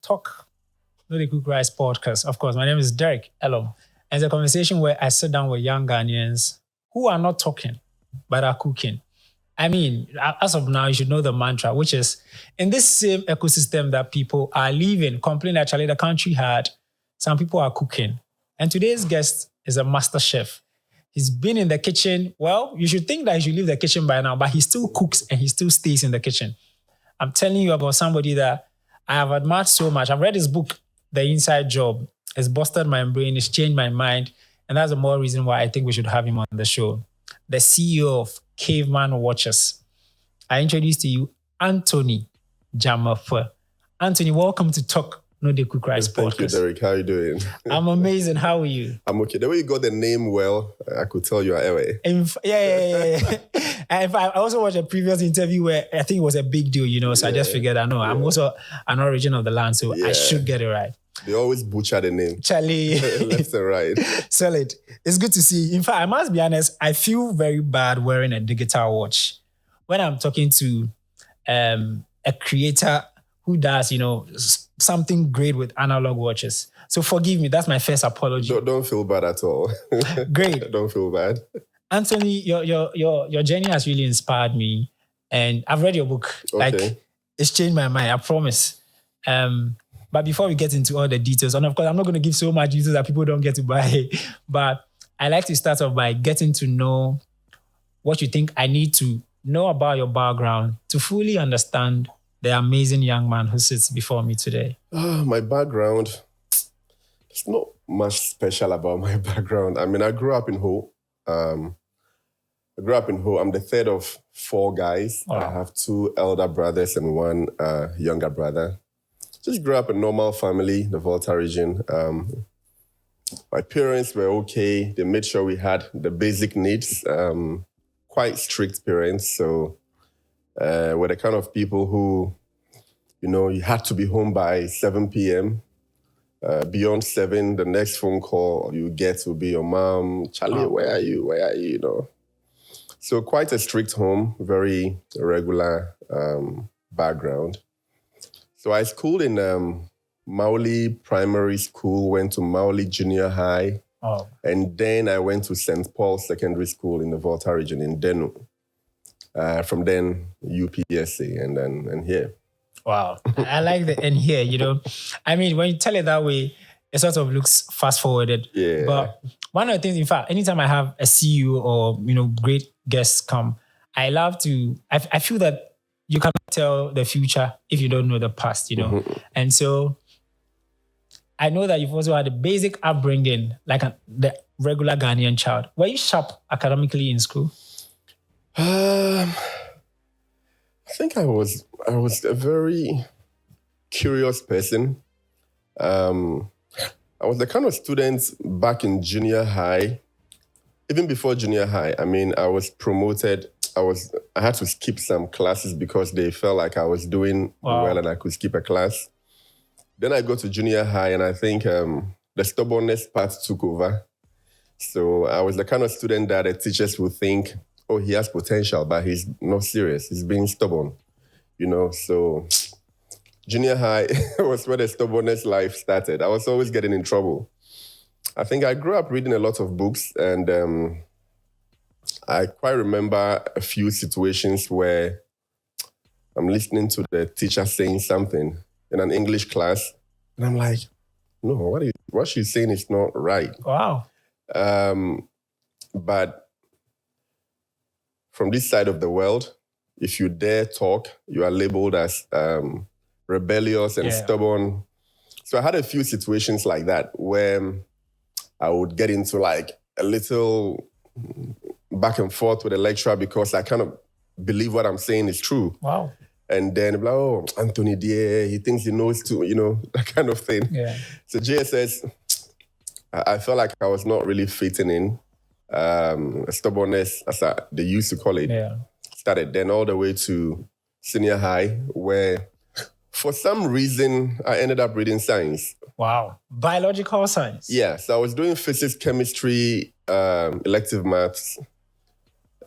Talk, No the Cook Rice podcast. Of course, my name is Derek Elom. And it's a conversation where I sit down with young Ghanaians who are not talking, but are cooking. I mean, as of now, you should know the mantra, which is in this same ecosystem that people are living, complaining actually the country had, some people are cooking. And today's guest is a master chef. He's been in the kitchen. Well, you should think that he should leave the kitchen by now, but he still cooks and he still stays in the kitchen. I'm telling you about somebody that I have admired so much. I've read his book, The Inside Job. It's busted my brain. It's changed my mind. And that's the more reason why I think we should have him on the show. The CEO of Caveman Watches. I introduce to you Anthony Dzamefe. Anthony, welcome to Talk, No the Cook Rice podcast. Thank you, Derek. How are you doing? I'm amazing. How are you? I'm okay. The way you got the name well, I could tell you are away. Yeah. And in fact, I also watched a previous interview where I think it was a big deal, so I just figured, I'm also an origin of the land, so I should get it right. They always butcher the name. Charlie. Left and right. Solid. It's good to see. In fact, I must be honest, I feel very bad wearing a digital watch. When I'm talking to a creator who does, something great with analog watches. So forgive me, that's my first apology. Don't feel bad at all. Great. Don't feel bad. Anthony, your journey has really inspired me. And I've read your book. Okay. It's changed my mind, I promise. But before we get into all the details, and of course, I'm not going to give so much details that people don't get to buy, but I like to start off by getting to know what you think I need to know about your background to fully understand the amazing young man who sits before me today. My background, there's not much special about my background. I mean, I grew up in Ho. I'm the third of four guys. Wow. I have two elder brothers and one younger brother. Just grew up in a normal family, the Volta region. My parents were okay. They made sure we had the basic needs. Quite strict parents. So we're the kind of people who, you had to be home by 7 p.m. Beyond 7, the next phone call you get will be your mom. Charlie, where are you? So quite a strict home, very regular background. So I schooled in Mauli Primary School, went to Mauli Junior High, and then I went to St. Paul's Secondary School in the Volta region in Denu. From then, UPSA, and here. Wow. I like the and here, I mean, when you tell it that way, it sort of looks fast-forwarded. Yeah. But one of the things, in fact, anytime I have a CEO or, great guests come, I love to, I feel that you cannot tell the future if you don't know the past, Mm-hmm. And so I know that you've also had a basic upbringing, like the regular Ghanaian child. Were you sharp academically in school? I think I was a very curious person. I was the kind of student back in junior high, even before junior high. I mean, I was promoted. I had to skip some classes because they felt like I was doing well and I could skip a class. Then I got to junior high and I think the stubbornness part took over. So I was the kind of student that the teachers would think, oh, he has potential, but he's not serious. He's being stubborn, So junior high was where the stubbornness life started. I was always getting in trouble. I think I grew up reading a lot of books and I quite remember a few situations where I'm listening to the teacher saying something in an English class, and I'm like, no, what she's saying is not right. Wow. But from this side of the world, if you dare talk, you are labeled as rebellious and stubborn. So I had a few situations like that where I would get into like a little back and forth with the lecturer because I kind of believe what I'm saying is true. Wow. And then, Anthony Dzamefe, he thinks he knows too, that kind of thing. Yeah. So JSS, I felt like I was not really fitting in. Stubbornness, as they used to call it, started then all the way to senior high, where for some reason I ended up reading science. Wow. Biological science? Yeah. So I was doing physics, chemistry, elective maths,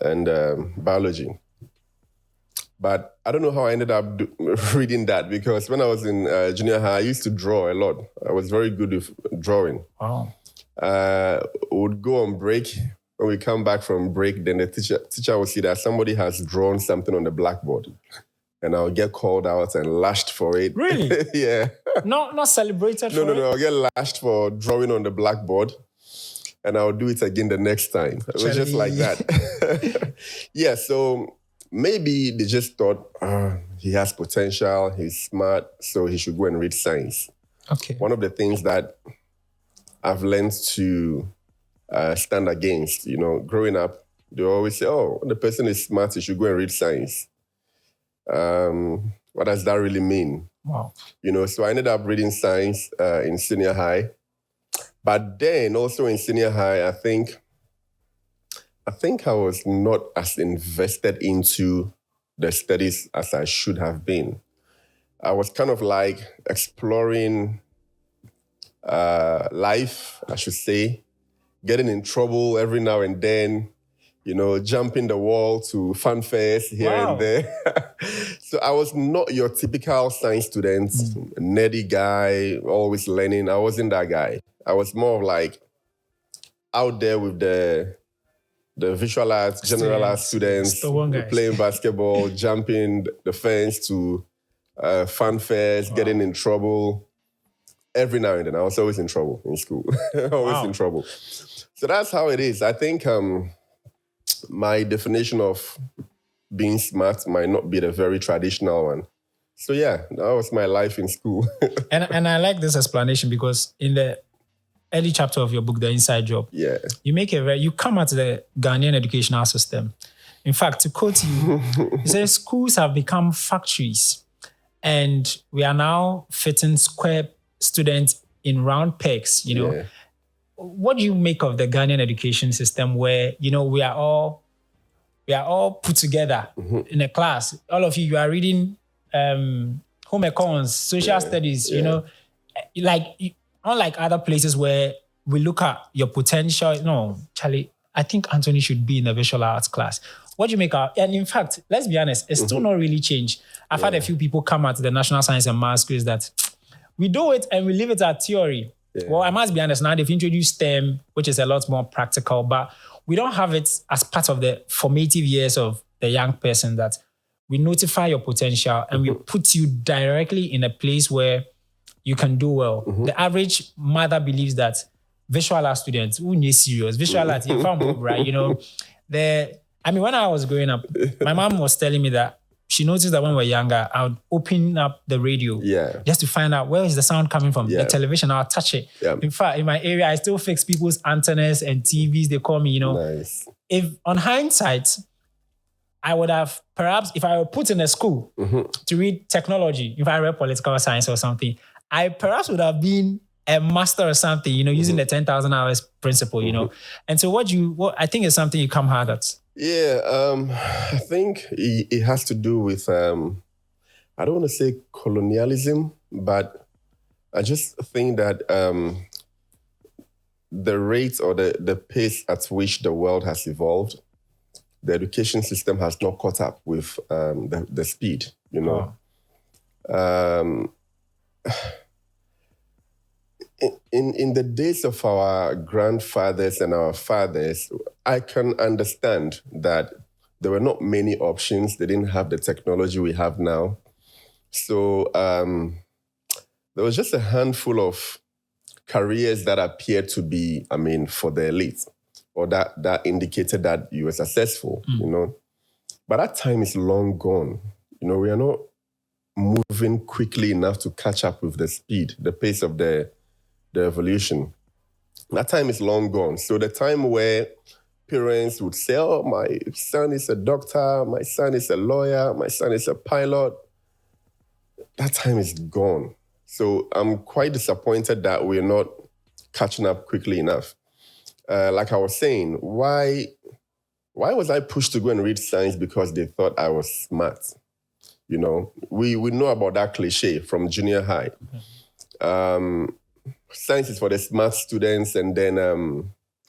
and biology. But I don't know how I ended up reading that, because when I was in junior high, I used to draw a lot. I was very good with drawing. Wow. Would go on break. When we come back from break, then the teacher will see that somebody has drawn something on the blackboard. And I'll get called out and lashed for it. Really? Yeah. Not celebrated for it? No. I'll get lashed for drawing on the blackboard. And I'll do it again the next time. It was just like that. Yeah, so maybe they just thought, he has potential, he's smart, so he should go and read science. Okay. One of the things that I've learned to stand against, growing up, they always say, the person is smart, he should go and read science. What does that really mean? Wow. So I ended up reading science in senior high. But then also in senior high, I think I was not as invested into the studies as I should have been. I was kind of like exploring life, I should say, getting in trouble every now and then, jumping the wall to fun fairs here and there. So I was not your typical science student, nerdy guy, always learning. I wasn't that guy. I was more of like out there with the visual arts, general arts students, playing basketball, jumping the fence to fun fairs, getting in trouble. Every now and then, I was always in trouble in school. Always in trouble. So that's how it is. I think my definition of being smart might not be the very traditional one. So yeah, that was my life in school. and I like this explanation, because in the early chapter of your book, The Inside Job, you make you come at the Ghanaian educational system. In fact, to quote you, you say schools have become factories, and we are now fitting square students in round pegs. What do you make of the Ghanaian education system, where we are all put together in a class? All of you are reading home econs, social studies. Unlike other places where we look at your potential. No, Charlie, I think Anthony should be in the visual arts class. What do you make of? And in fact, let's be honest, it's still not really changed. I've had a few people come at the National Science and Maths quiz that we do it and we leave it at theory. Yeah. Well, I must be honest, now they've introduced STEM, which is a lot more practical, but we don't have it as part of the formative years of the young person, that we notify your potential and we put you directly in a place where you can do well. The average mother believes that visual art students, who need serious, visual art, you found right? When I was growing up, my mom was telling me that she noticed that when we were younger, I would open up the radio just to find out where is the sound coming from. The television, I'll touch it. In fact, in my area, I still fix people's antennas and TVs. They call me, Nice. If on hindsight, I would have, perhaps if I were put in a school to read technology, if I read political science or something, I perhaps would have been a master or something, using the 10,000 hours principle, And so what I think is something you come hard at. Yeah, I think it has to do with, I don't want to say colonialism, but I just think that the rate or the pace at which the world has evolved, the education system has not caught up with the speed, In the days of our grandfathers and our fathers, I can understand that there were not many options. They didn't have the technology we have now. So there was just a handful of careers that appeared to be, for the elite, or that indicated that you were successful, But that time is long gone. We are not moving quickly enough to catch up with the speed, the pace of the evolution. That time is long gone. So the time where parents would say, my son is a doctor, my son is a lawyer, my son is a pilot, that time is gone. So I'm quite disappointed that we're not catching up quickly enough. Like I was saying, why was I pushed to go and read science? Because they thought I was smart. We know about that cliche from junior high. Science is for the smart students, and then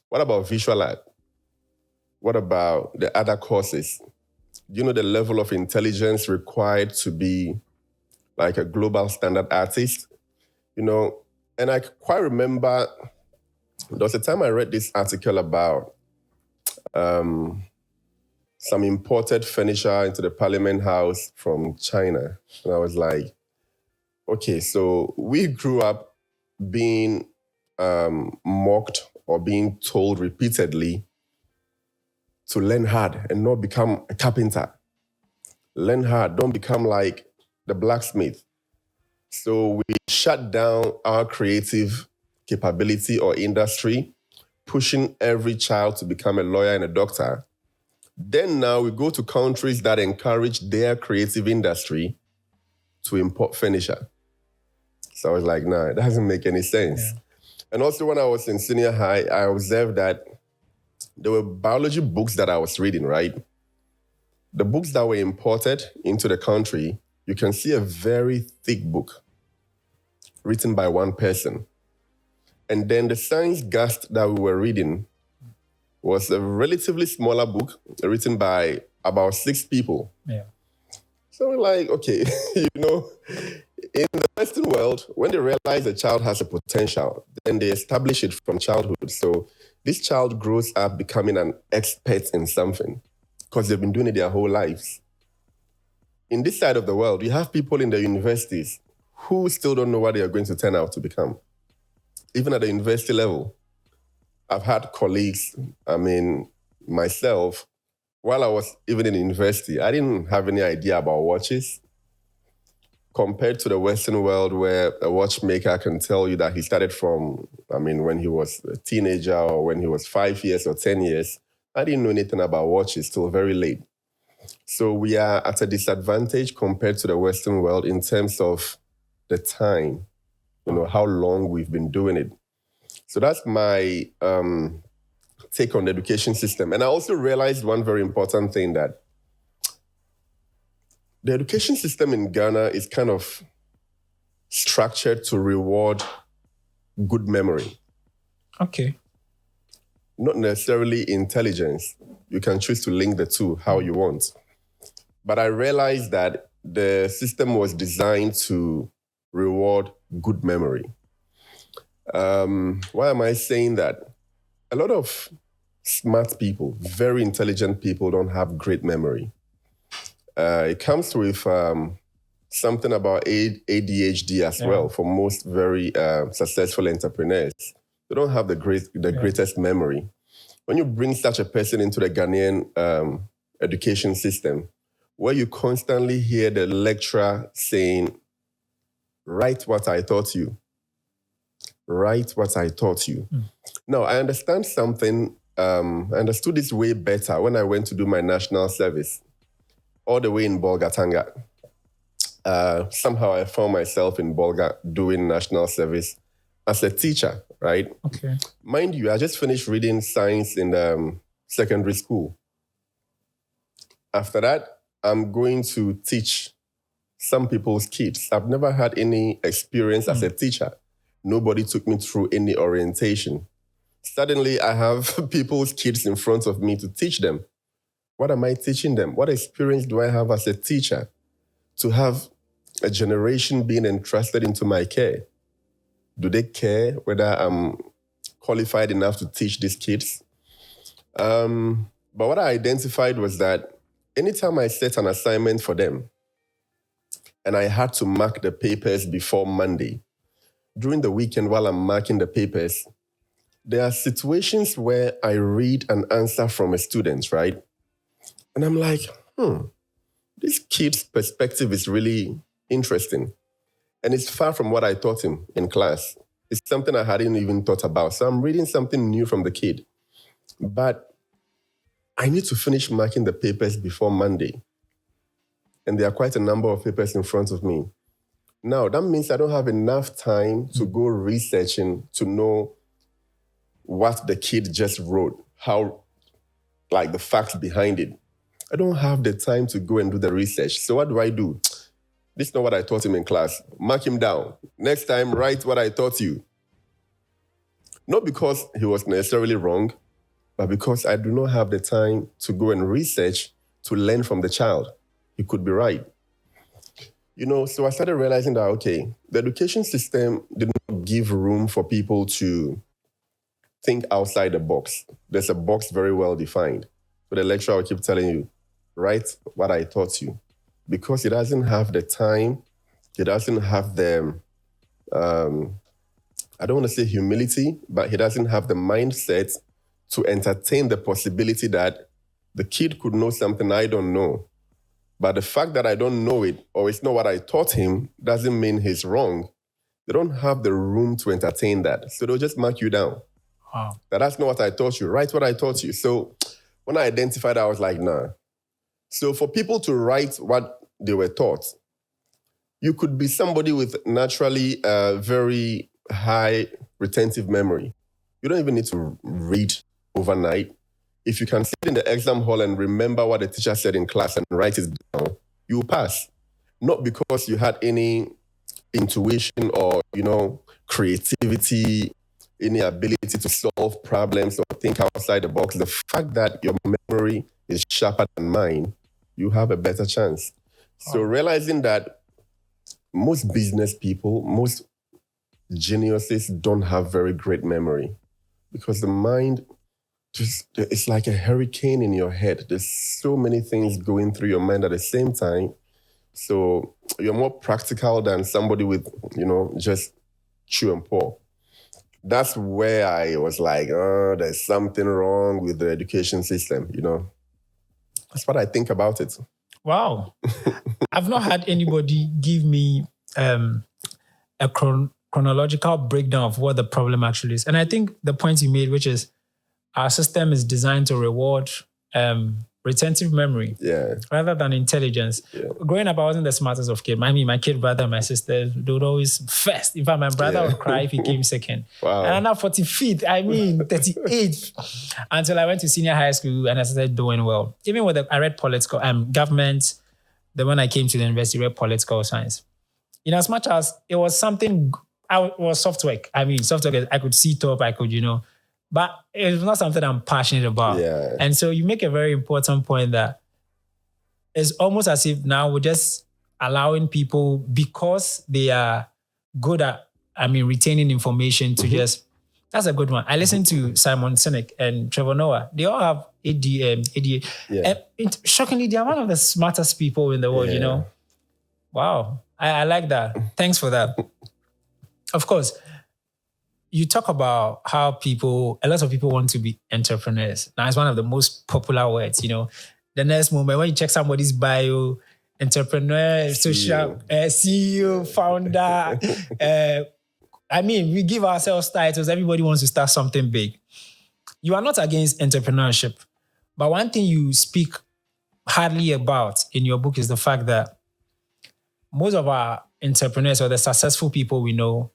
what about visual art? What about the other courses? you know the level of intelligence required to be like a global standard artist? You know, and I quite remember there was a time I read this article about some imported furniture into the Parliament House from China. And I was like, okay, so we grew up being mocked or being told repeatedly to learn hard and not become a carpenter. Learn hard, don't become like the blacksmith. So we shut down our creative capability or industry, pushing every child to become a lawyer and a doctor. Then now we go to countries that encourage their creative industry to import furniture. So I was like, nah, it doesn't make any sense. Yeah. And also when I was in senior high, I observed that there were biology books that I was reading, right? The books that were imported into the country, you can see a very thick book written by one person. And then the science gast that we were reading was a relatively smaller book written by about 6 people. Yeah. So we're like, okay, you know, in the Western world, when they realize a child has a potential, then they establish it from childhood. So this child grows up becoming an expert in something because they've been doing it their whole lives. In this side of the world, you have people in the universities who still don't know what they are going to turn out to become. Even at the university level, I've had colleagues, myself, while I was even in university, I didn't have any idea about watches. Compared to the Western world where a watchmaker can tell you that he started from, when he was a teenager or when he was 5 years or 10 years, I didn't know anything about watches till very late. So we are at a disadvantage compared to the Western world in terms of the time, how long we've been doing it. So that's my take on the education system. And I also realized one very important thing, that the education system in Ghana is kind of structured to reward good memory. Okay. Not necessarily intelligence. You can choose to link the two how you want. But I realized that the system was designed to reward good memory. Why am I saying that? A lot of smart people, very intelligent people, don't have great memory. It comes with something about ADHD as well for most very successful entrepreneurs. They don't have the greatest memory. When you bring such a person into the Ghanaian education system, where you constantly hear the lecturer saying, write what I taught you. Write what I taught you. Now, I understand something. I understood this way better when I went to do my national service, all the way in Bolgatanga. Somehow I found myself in Bolga doing national service as a teacher, right? Okay. Mind you, I just finished reading science in secondary school. After that, I'm going to teach some people's kids. I've never had any experience as a teacher. Nobody took me through any orientation. Suddenly, I have people's kids in front of me to teach them. What am I teaching them? What experience do I have as a teacher to have a generation being entrusted into my care? Do they care whether I'm qualified enough to teach these kids? But what I identified was that anytime I set an assignment for them and I had to mark the papers before Monday, during the weekend while I'm marking the papers, there are situations where I read an answer from a student, right? And I'm like, this kid's perspective is really interesting. And it's far from what I taught him in class. It's something I hadn't even thought about. So I'm reading something new from the kid. But I need to finish marking the papers before Monday. And there are quite a number of papers in front of me. Now, that means I don't have enough time to go researching to know what the kid just wrote, like the facts behind it. I don't have the time to go and do the research. So what do? This is not what I taught him in class. Mark him down. Next time, write what I taught you. Not because he was necessarily wrong, but because I do not have the time to go and research to learn from the child. He could be right. So I started realizing that, okay, the education system did not give room for people to think outside the box. There's a box very well defined. So the lecturer will keep telling you, write what I taught you. Because he doesn't have the time, he doesn't have the, I don't want to say humility, but he doesn't have the mindset to entertain the possibility that the kid could know something I don't know. But the fact that I don't know it, or it's not what I taught him, doesn't mean he's wrong. They don't have the room to entertain that. So they'll just mark you down. Wow. That's not what I taught you. Write what I taught you. So when I identified, I was like, nah. So for people to write what they were taught, you could be somebody with naturally very high retentive memory. You don't even need to read overnight. If you can sit in the exam hall and remember what the teacher said in class and write it down, you will pass. Not because you had any intuition or, creativity, any ability to solve problems or think outside the box. The fact that your memory is sharper than mine, you have a better chance. So realizing that most business people, most geniuses don't have very great memory because the mind it's like a hurricane in your head. There's so many things going through your mind at the same time. So you're more practical than somebody with, just chew and pour. That's where I was like, there's something wrong with the education system, That's what I think about it. Wow. I've not had anybody give me a chronological breakdown of what the problem actually is. And I think the point you made, which is our system is designed to reward retentive memory rather than intelligence. Yeah. Growing up, I wasn't the smartest of kids. My kid brother, my sister, they would always first. In fact, my brother would cry if he came second. Wow. And I'm now 45th, 38th, until I went to senior high school and I started doing well. Even with I read political government, then when I came to the university, I read political science. In as much as it was something, it was software. Software, I could see top, I could, but it's not something I'm passionate about. Yeah. And so you make a very important point that it's almost as if now we're just allowing people, because they are good at, retaining information to just, that's a good one. I listened to Simon Sinek and Trevor Noah. They all have ADA. Yeah. And shockingly, they are one of the smartest people in the world, Wow. I like that. Thanks for that. Of course, you talk about how a lot of people want to be entrepreneurs. Now, it's one of the most popular words, The next moment, when you check somebody's bio, entrepreneur, social, CEO, founder. We give ourselves titles. Everybody wants to start something big. You are not against entrepreneurship. But one thing you speak hardly about in your book is the fact that most of our entrepreneurs or the successful people we know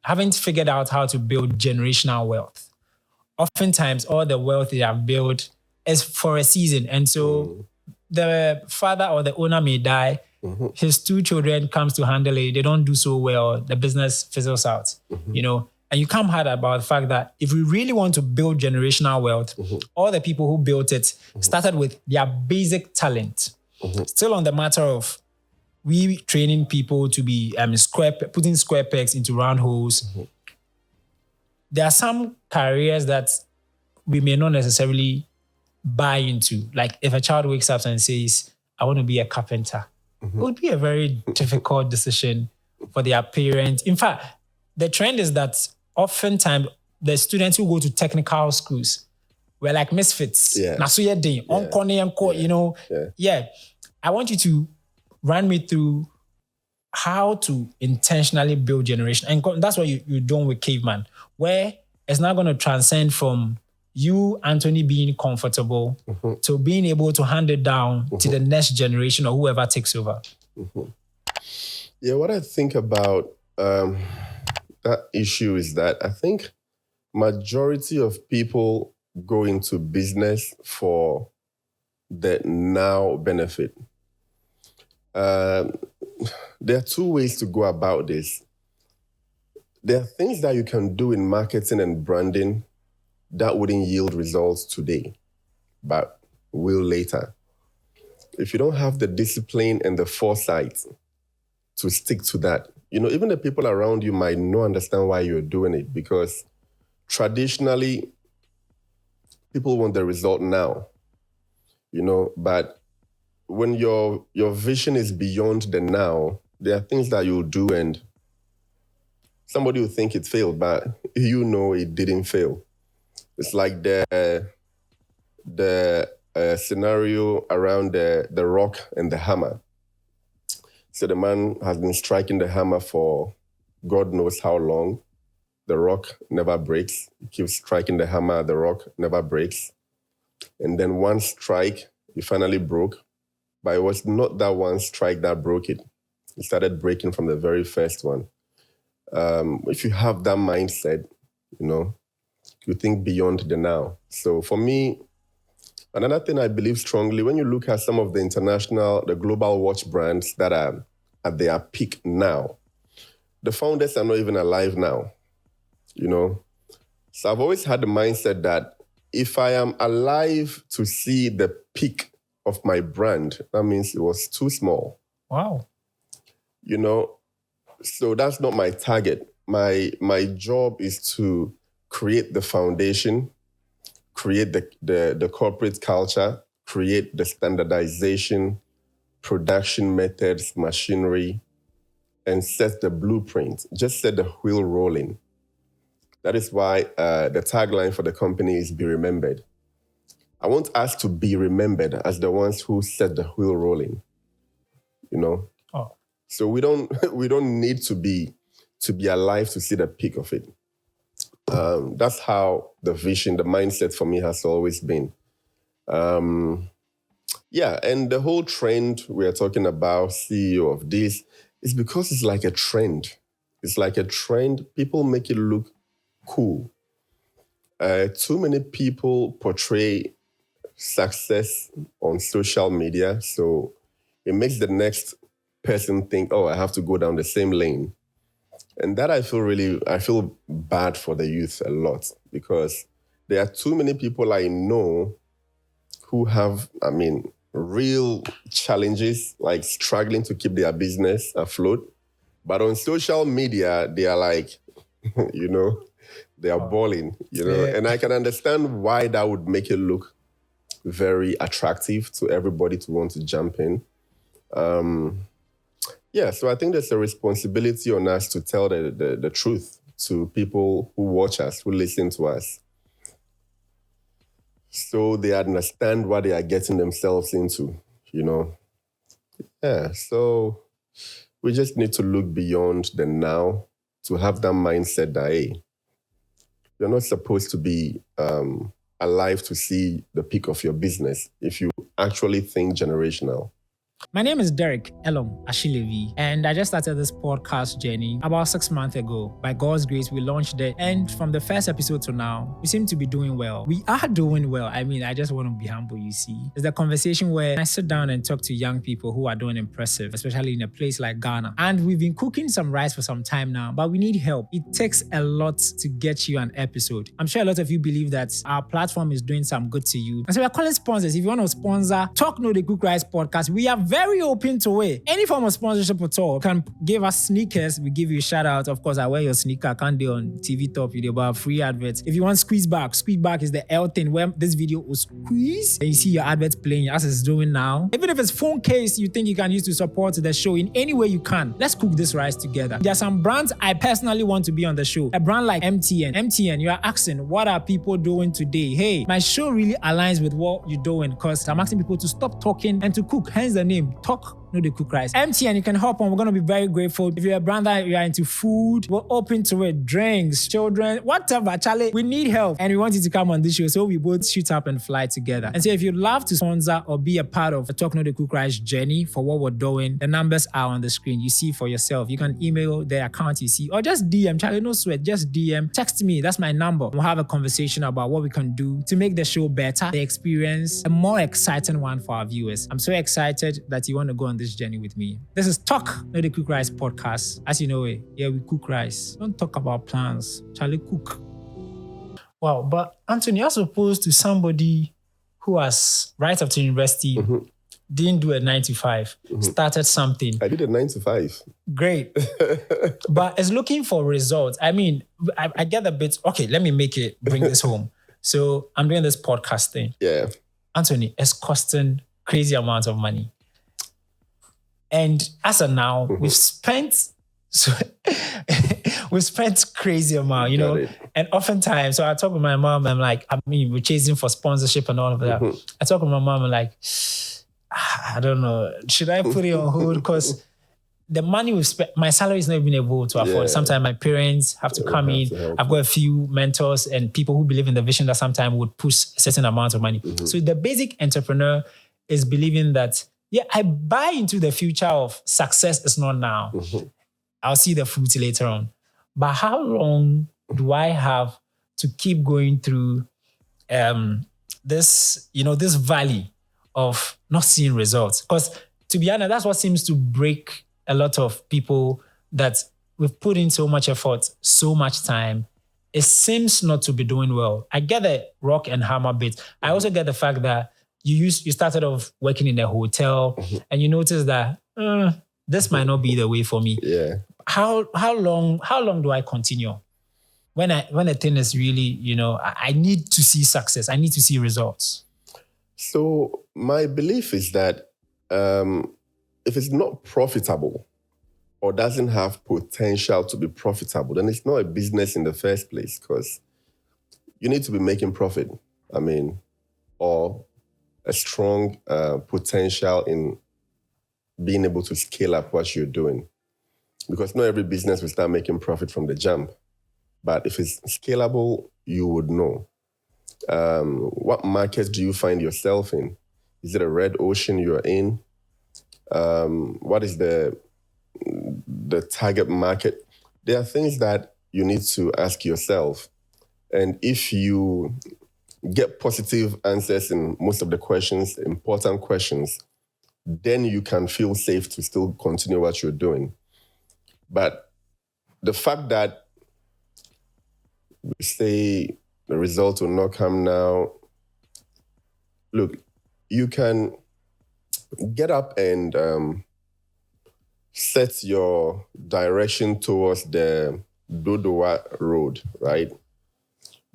haven't figured out how to build generational wealth. Oftentimes, all the wealth they have built is for a season. And so the father or the owner may die. His two children comes to handle it. They don't do so well. The business fizzles out, And you come hard about the fact that if we really want to build generational wealth, all the people who built it started with their basic talent. Still on the matter of we training people to be putting square pegs into round holes. There are some careers that we may not necessarily buy into. Like if a child wakes up and says, I want to be a carpenter, it would be a very difficult decision for their parents. In fact, the trend is that oftentimes the students who go to technical schools were like misfits. I want you to run me through how to intentionally build generation. And that's what you're doing with Caveman, where it's not going to transcend from you, Anthony, being comfortable to being able to hand it down to the next generation or whoever takes over. Yeah, what I think about that issue is that I think majority of people go into business for the now benefit. There are two ways to go about this. There are things that you can do in marketing and branding that wouldn't yield results today. But will later. If you don't have the discipline and the foresight to stick to that, even the people around you might not understand why you're doing it, because traditionally, people want the result now, but when your vision is beyond the now, there are things that you'll do and somebody will think it failed, but it didn't fail. It's like the scenario around the rock and the hammer. So the man has been striking the hammer for God knows how long. The rock never breaks. He keeps striking the hammer, the rock never breaks. And then one strike, it finally broke. But it was not that one strike that broke it. It started breaking from the very first one. If you have that mindset, you think beyond the now. So for me, another thing I believe strongly, when you look at some of the global watch brands that are at their peak now, the founders are not even alive now, So I've always had the mindset that if I am alive to see the peak of my brand, that means it was too small. Wow. So that's not my target. My job is to create the foundation, create the corporate culture, create the standardization, production methods, machinery, and set the blueprint. Just set the wheel rolling. That is why the tagline for the company is Be Remembered. I want us to be remembered as the ones who set the wheel rolling. Oh. So we don't need to be alive to see the peak of it. That's how the vision, the mindset for me has always been. And the whole trend we are talking about, CEO of this, is because it's like a trend. It's like a trend. People make it look cool. Too many people portray success on social media, so it makes the next person think, I have to go down the same lane. And that I feel bad for the youth a lot, because there are too many people I know who have, real challenges, like struggling to keep their business afloat. But on social media, they are like, they are balling, Yeah. And I can understand why that would make it look very attractive to everybody to want to jump in. So I think there's a responsibility on us to tell the truth to people who watch us, who listen to us, so they understand what they are getting themselves into, So we just need to look beyond the now to have that mindset that, hey, you're not supposed to be alive to see the peak of your business if you actually think generational. My name is Derek Elom Ashilevi, and I just started this podcast journey about 6 months ago. By God's grace, we launched it, and from the first episode to now, we seem to be doing well. We are doing well. I just want to be humble, you see. It's the conversation where I sit down and talk to young people who are doing impressive, especially in a place like Ghana. And we've been cooking some rice for some time now, but we need help. It takes a lot to get you an episode. I'm sure a lot of you believe that our platform is doing some good to you. And so we're calling sponsors. If you want to sponsor Talk No The Cook Rice podcast, we are very open to it. Any form of sponsorship at all. You can give us sneakers. We give you a shout out. Of course, I wear your sneaker. I can't do on TV top video, but free adverts. If you want squeeze back is the L thing where this video will squeeze and you see your adverts playing as it's doing now. Even if it's phone case you think you can use to support the show in any way you can, let's cook this rice together. There are some brands I personally want to be on the show. A brand like MTN. MTN, you are asking, what are people doing today? Hey, my show really aligns with what you're doing, because I'm asking people to stop talking and to cook. Hence the name, Talk No The Cook Rice. MTN, you can hop on. We're going to be very grateful. If you're a brand that you are into food, we're open to it. Drinks, children, whatever. Charlie, we need help. And we want you to come on this show so we both shoot up and fly together. And so if you'd love to sponsor or be a part of the Talk No The Cook Rice journey for what we're doing, the numbers are on the screen. You see for yourself. You can email the account you see, or just DM. Charlie, no sweat. Just DM. Text me. That's my number. We'll have a conversation about what we can do to make the show better, the experience, a more exciting one for our viewers. I'm so excited that you want to go on this journey with me. This is Talk No The Cook Rice podcast. As you know it, yeah, we cook rice. Don't talk about plans. Charlie, cook. Wow, but Anthony, as opposed to somebody who has right after university, didn't do a 9 to 5, started something. I did a 9 to 5. Great. But it's looking for results. I mean, I get a bit, okay, let me bring this home. So I'm doing this podcast thing. Yeah. Anthony, it's costing crazy amounts of money. And as of now, we've spent crazy amount, you know. And oftentimes, so I talk with my mom, I'm like, we're chasing for sponsorship and all of that. I talk with my mom, I'm like, I don't know, should I put it on hold? Because the money we've spent, my salary is not even able to afford. Yeah. Sometimes my parents have to come in. I've got a few mentors and people who believe in the vision that sometimes would push a certain amount of money. So the basic entrepreneur is believing that, yeah, I buy into the future of success is not now. I'll see the fruits later on. But how long do I have to keep going through this valley of not seeing results? Because to be honest, that's what seems to break a lot of people, that we've put in so much effort, so much time. It seems not to be doing well. I get the rock and hammer bit. I also get the fact that you started off working in a hotel and you noticed that this might not be the way for me. Yeah. How long do I continue? When a thing is really, I need to see success. I need to see results. So my belief is that if it's not profitable or doesn't have potential to be profitable, then it's not a business in the first place, because you need to be making profit. Or a strong potential in being able to scale up what you're doing. Because not every business will start making profit from the jump. But if it's scalable, you would know. What markets do you find yourself in? Is it a red ocean you're in? What is the target market? There are things that you need to ask yourself. And if you get positive answers in most of the questions, important questions, then you can feel safe to still continue what you're doing. But the fact that we say the result will not come now, look, you can get up and set your direction towards the Dodowa road, right?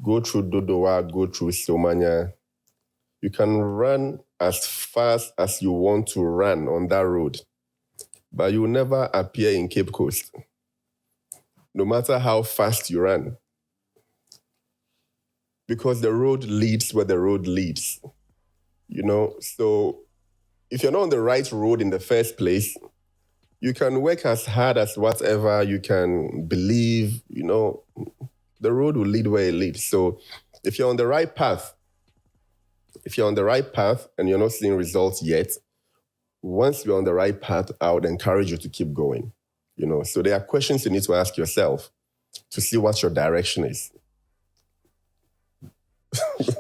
Go through Dodowa, go through Somanya. You can run as fast as you want to run on that road, but you will never appear in Cape Coast, no matter how fast you run. Because the road leads where the road leads, So if you're not on the right road in the first place, you can work as hard as whatever you can believe, the road will lead where it leads. So if you're on the right path, and you're not seeing results yet, once you're on the right path, I would encourage you to keep going. So there are questions you need to ask yourself to see what your direction is.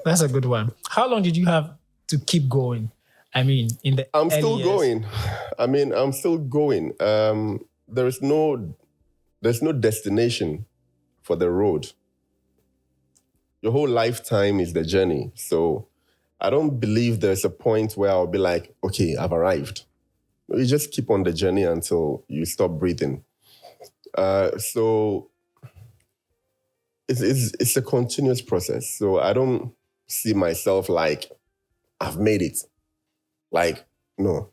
That's a good one. How long did you have to keep going? I'm still going. I'm still going. There's no destination for the road. Your whole lifetime is the journey. So I don't believe there's a point where I'll be like, okay, I've arrived. You just keep on the journey until you stop breathing. So it's a continuous process. So I don't see myself like, I've made it. Like, no.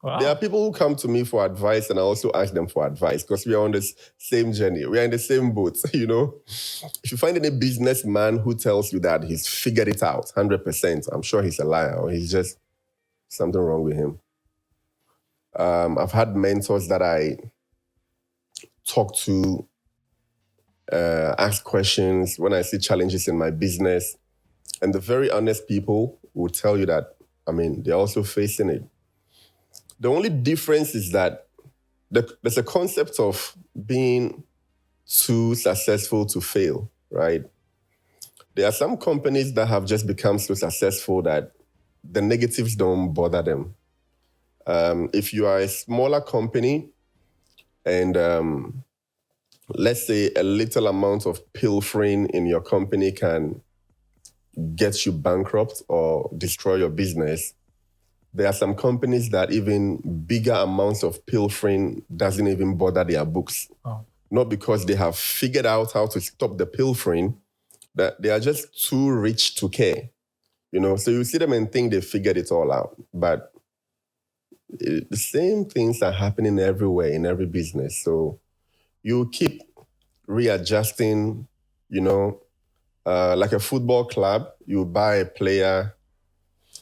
Wow. There are people who come to me for advice, and I also ask them for advice, because we are on this same journey. We are in the same boat, If you find any businessman who tells you that he's figured it out 100%, I'm sure he's a liar, or he's just something wrong with him. I've had mentors that I talk to, ask questions when I see challenges in my business. And the very honest people will tell you that, they're also facing it. The only difference is that there's a concept of being too successful to fail, right? There are some companies that have just become so successful that the negatives don't bother them. If you are a smaller company and let's say a little amount of pilfering in your company can get you bankrupt or destroy your business, there are some companies that even bigger amounts of pilfering doesn't even bother their books. Oh. Not because they have figured out how to stop the pilfering, that they are just too rich to care. So you see them and think they figured it all out. But the same things are happening everywhere in every business. So you keep readjusting, like a football club, you buy a player,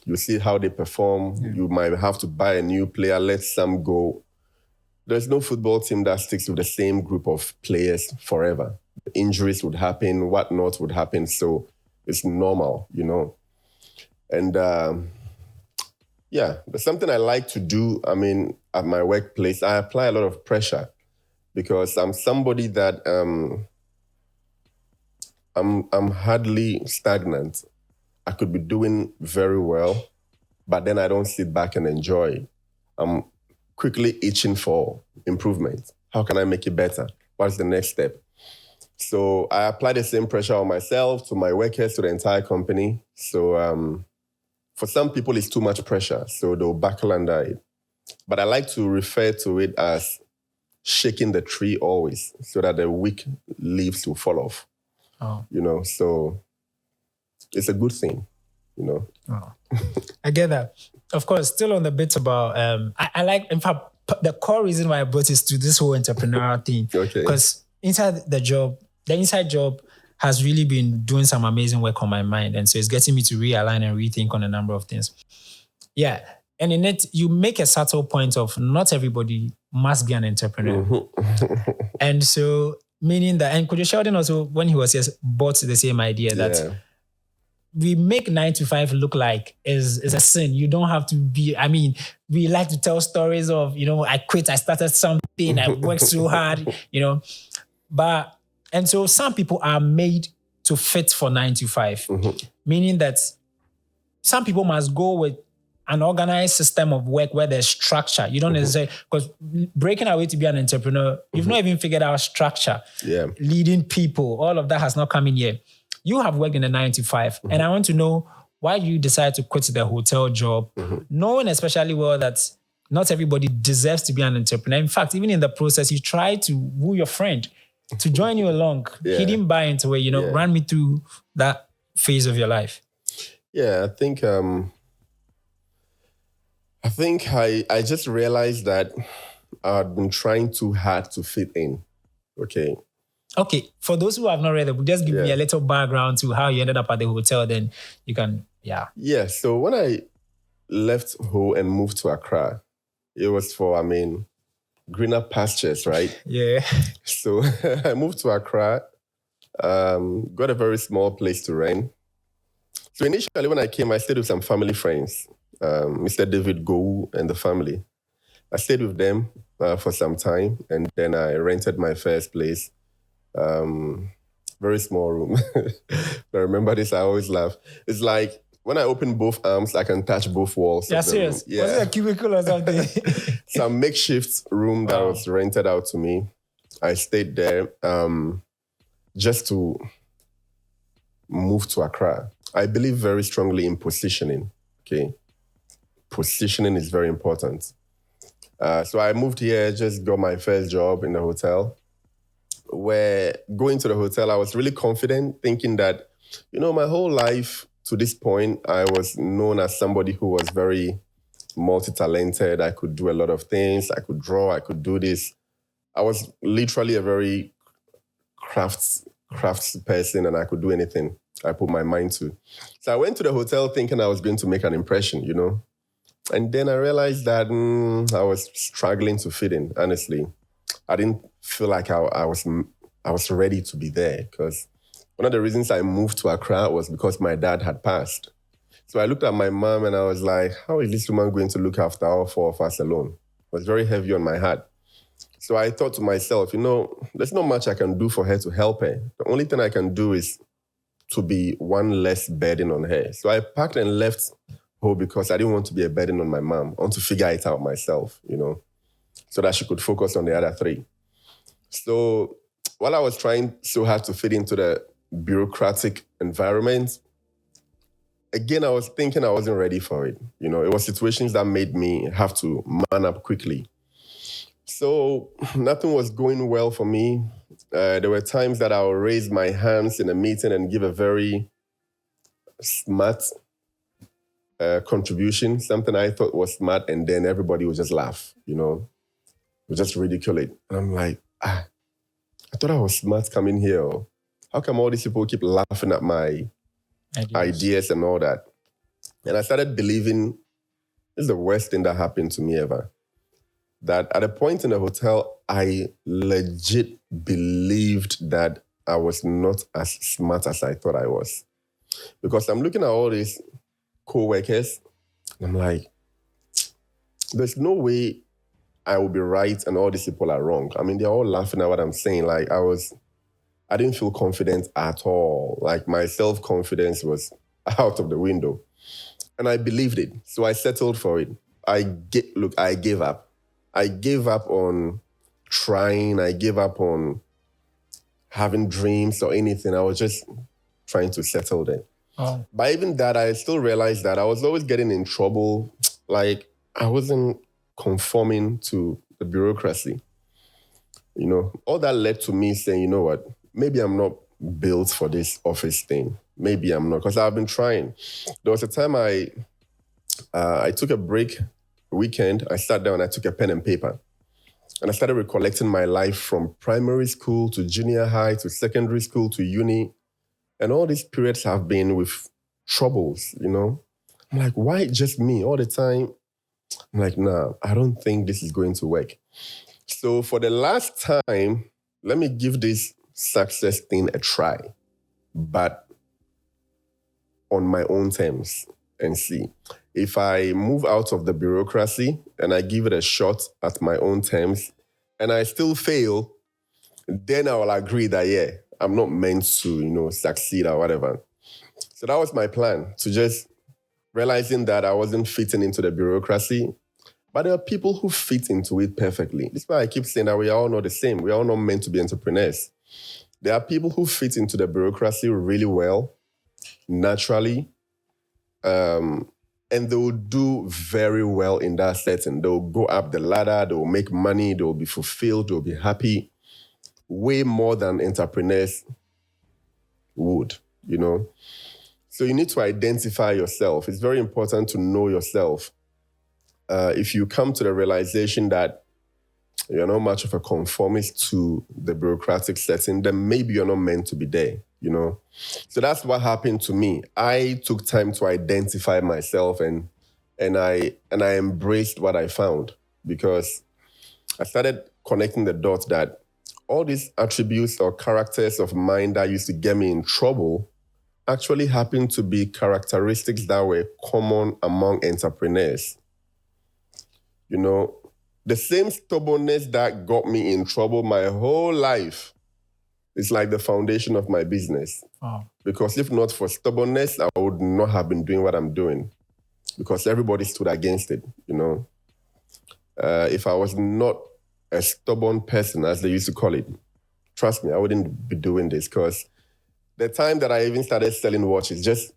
you see how they perform. Yeah. You might have to buy a new player, let some go. There's no football team that sticks with the same group of players forever. Injuries would happen, whatnot would happen. So it's normal, And there's something I like to do. I mean, at my workplace, I apply a lot of pressure because I'm somebody that I'm hardly stagnant. I could be doing very well, but then I don't sit back and enjoy it. I'm quickly itching for improvement. How can I make it better? What's the next step? So I apply the same pressure on myself, to my workers, to the entire company. So for some people, it's too much pressure, so they'll buckle under it. But I like to refer to it as shaking the tree always, so that the weak leaves will fall off. Oh. So it's a good thing, Oh. I get that. Of course, still on the bit about, I like, in fact, the core reason why I brought is to this whole entrepreneurial thing. Okay. Because inside the inside job has really been doing some amazing work on my mind. And so it's getting me to realign and rethink on a number of things. Yeah. And in it, you make a subtle point of not everybody must be an entrepreneur. Mm-hmm. And so, meaning that, and Kojo Sheldon also, when he was here, bought the same idea that we make 9 to 5 look like is a sin. You don't have to be, we like to tell stories of, I quit, I started something, I worked so hard, But, and so some people are made to fit for 9 to 5, mm-hmm. meaning that some people must go with an organized system of work where there's structure. You don't mm-hmm. necessarily, because breaking away to be an entrepreneur, you've mm-hmm. not even figured out structure, leading people, all of that has not come in yet. You have worked in a 9 to 5, mm-hmm. and I want to know why you decided to quit the hotel job, mm-hmm. knowing especially well that not everybody deserves to be an entrepreneur. In fact, even in the process, you try to woo your friend to join you along. He didn't buy into it, run me through that phase of your life. Yeah, I just realized that I'd been trying too hard to fit in. Okay, for those who have not read the book, just give me a little background to how you ended up at the hotel, then you can, Yeah, so when I left home and moved to Accra, it was for, greener pastures, right? Yeah. So I moved to Accra, got a very small place to rent. So initially when I came, I stayed with some family friends, Mr. David Go and the family. I stayed with them for some time, and then I rented my first place. Very small room. I remember this, I always laugh. It's like when I open both arms, I can touch both walls. Yeah, serious? Yeah. Was it a cubicle or something? Some makeshift room that was rented out to me. I stayed there just to move to Accra. I believe very strongly in positioning. Positioning is very important. So I moved here, just got my first job in the hotel. Where going to the hotel, I was really confident, thinking that, my whole life to this point, I was known as somebody who was very multi-talented. I could do a lot of things. I could draw. I could do this. I was literally a very crafts person, and I could do anything I put my mind to. So I went to the hotel thinking I was going to make an impression, And then I realized that I was struggling to fit in, honestly. I didn't feel like I was ready to be there, because one of the reasons I moved to Accra was because my dad had passed. So I looked at my mom and I was like, how is this woman going to look after all 4 of us alone? It was very heavy on my heart. So I thought to myself, there's not much I can do for her to help her. The only thing I can do is to be one less burden on her. So I packed and left home because I didn't want to be a burden on my mom. I want to figure it out myself, so that she could focus on the other 3. So while I was trying so hard to fit into the bureaucratic environment, again, I was thinking I wasn't ready for it. You know, it was situations that made me have to man up quickly. So nothing was going well for me. There were times that I would raise my hands in a meeting and give a very smart contribution, something I thought was smart, and then everybody would just laugh, you know, would just ridicule it. And I'm like, I thought I was smart coming here. How come all these people keep laughing at my ideas and all that? And I started believing this is the worst thing that happened to me ever. That at a point in the hotel, I legit believed that I was not as smart as I thought I was. Because I'm looking at all these co-workers, and I'm like, there's no way I will be right and all these people are wrong. I mean, they're all laughing at what I'm saying. Like, I didn't feel confident at all. Like, my self-confidence was out of the window. And I believed it. So I settled for it. I gave up. I gave up on trying. I gave up on having dreams or anything. I was just trying to settle there. Oh. But even that, I still realized that I was always getting in trouble. Like, I wasn't conforming to the bureaucracy. You know, all that led to me saying, you know what, maybe I'm not built for this office thing. Maybe I'm not, because I've been trying. There was a time I took a break, weekend. I sat down, I took a pen and paper, and I started recollecting my life from primary school to junior high to secondary school to uni. And all these periods have been with troubles, you know? I'm like, why just me all the time? I'm like, nah, I don't think this is going to work. So for the last time, let me give this success thing a try, but on my own terms, and see. If I move out of the bureaucracy and I give it a shot at my own terms and I still fail, then I will agree that, yeah, I'm not meant to, you know, succeed or whatever. So that was my plan, to just realizing that I wasn't fitting into the bureaucracy, but there are people who fit into it perfectly. This is why I keep saying that we are all not the same. We are all not meant to be entrepreneurs. There are people who fit into the bureaucracy really well, naturally, and they will do very well in that setting. They'll go up the ladder, they'll make money, they'll be fulfilled, they'll be happy, way more than entrepreneurs would, you know? So you need to identify yourself. It's very important to know yourself. If you come to the realization that you're not much of a conformist to the bureaucratic setting, then maybe you're not meant to be there, you know? So that's what happened to me. I took time to identify myself and I embraced what I found, because I started connecting the dots that all these attributes or characters of mine that used to get me in trouble actually happened to be characteristics that were common among entrepreneurs. You know, the same stubbornness that got me in trouble my whole life is like the foundation of my business. Oh. Because if not for stubbornness, I would not have been doing what I'm doing, because everybody stood against it, you know. If I was not a stubborn person, as they used to call it, trust me, I wouldn't be doing this, because the time that I even started selling watches, just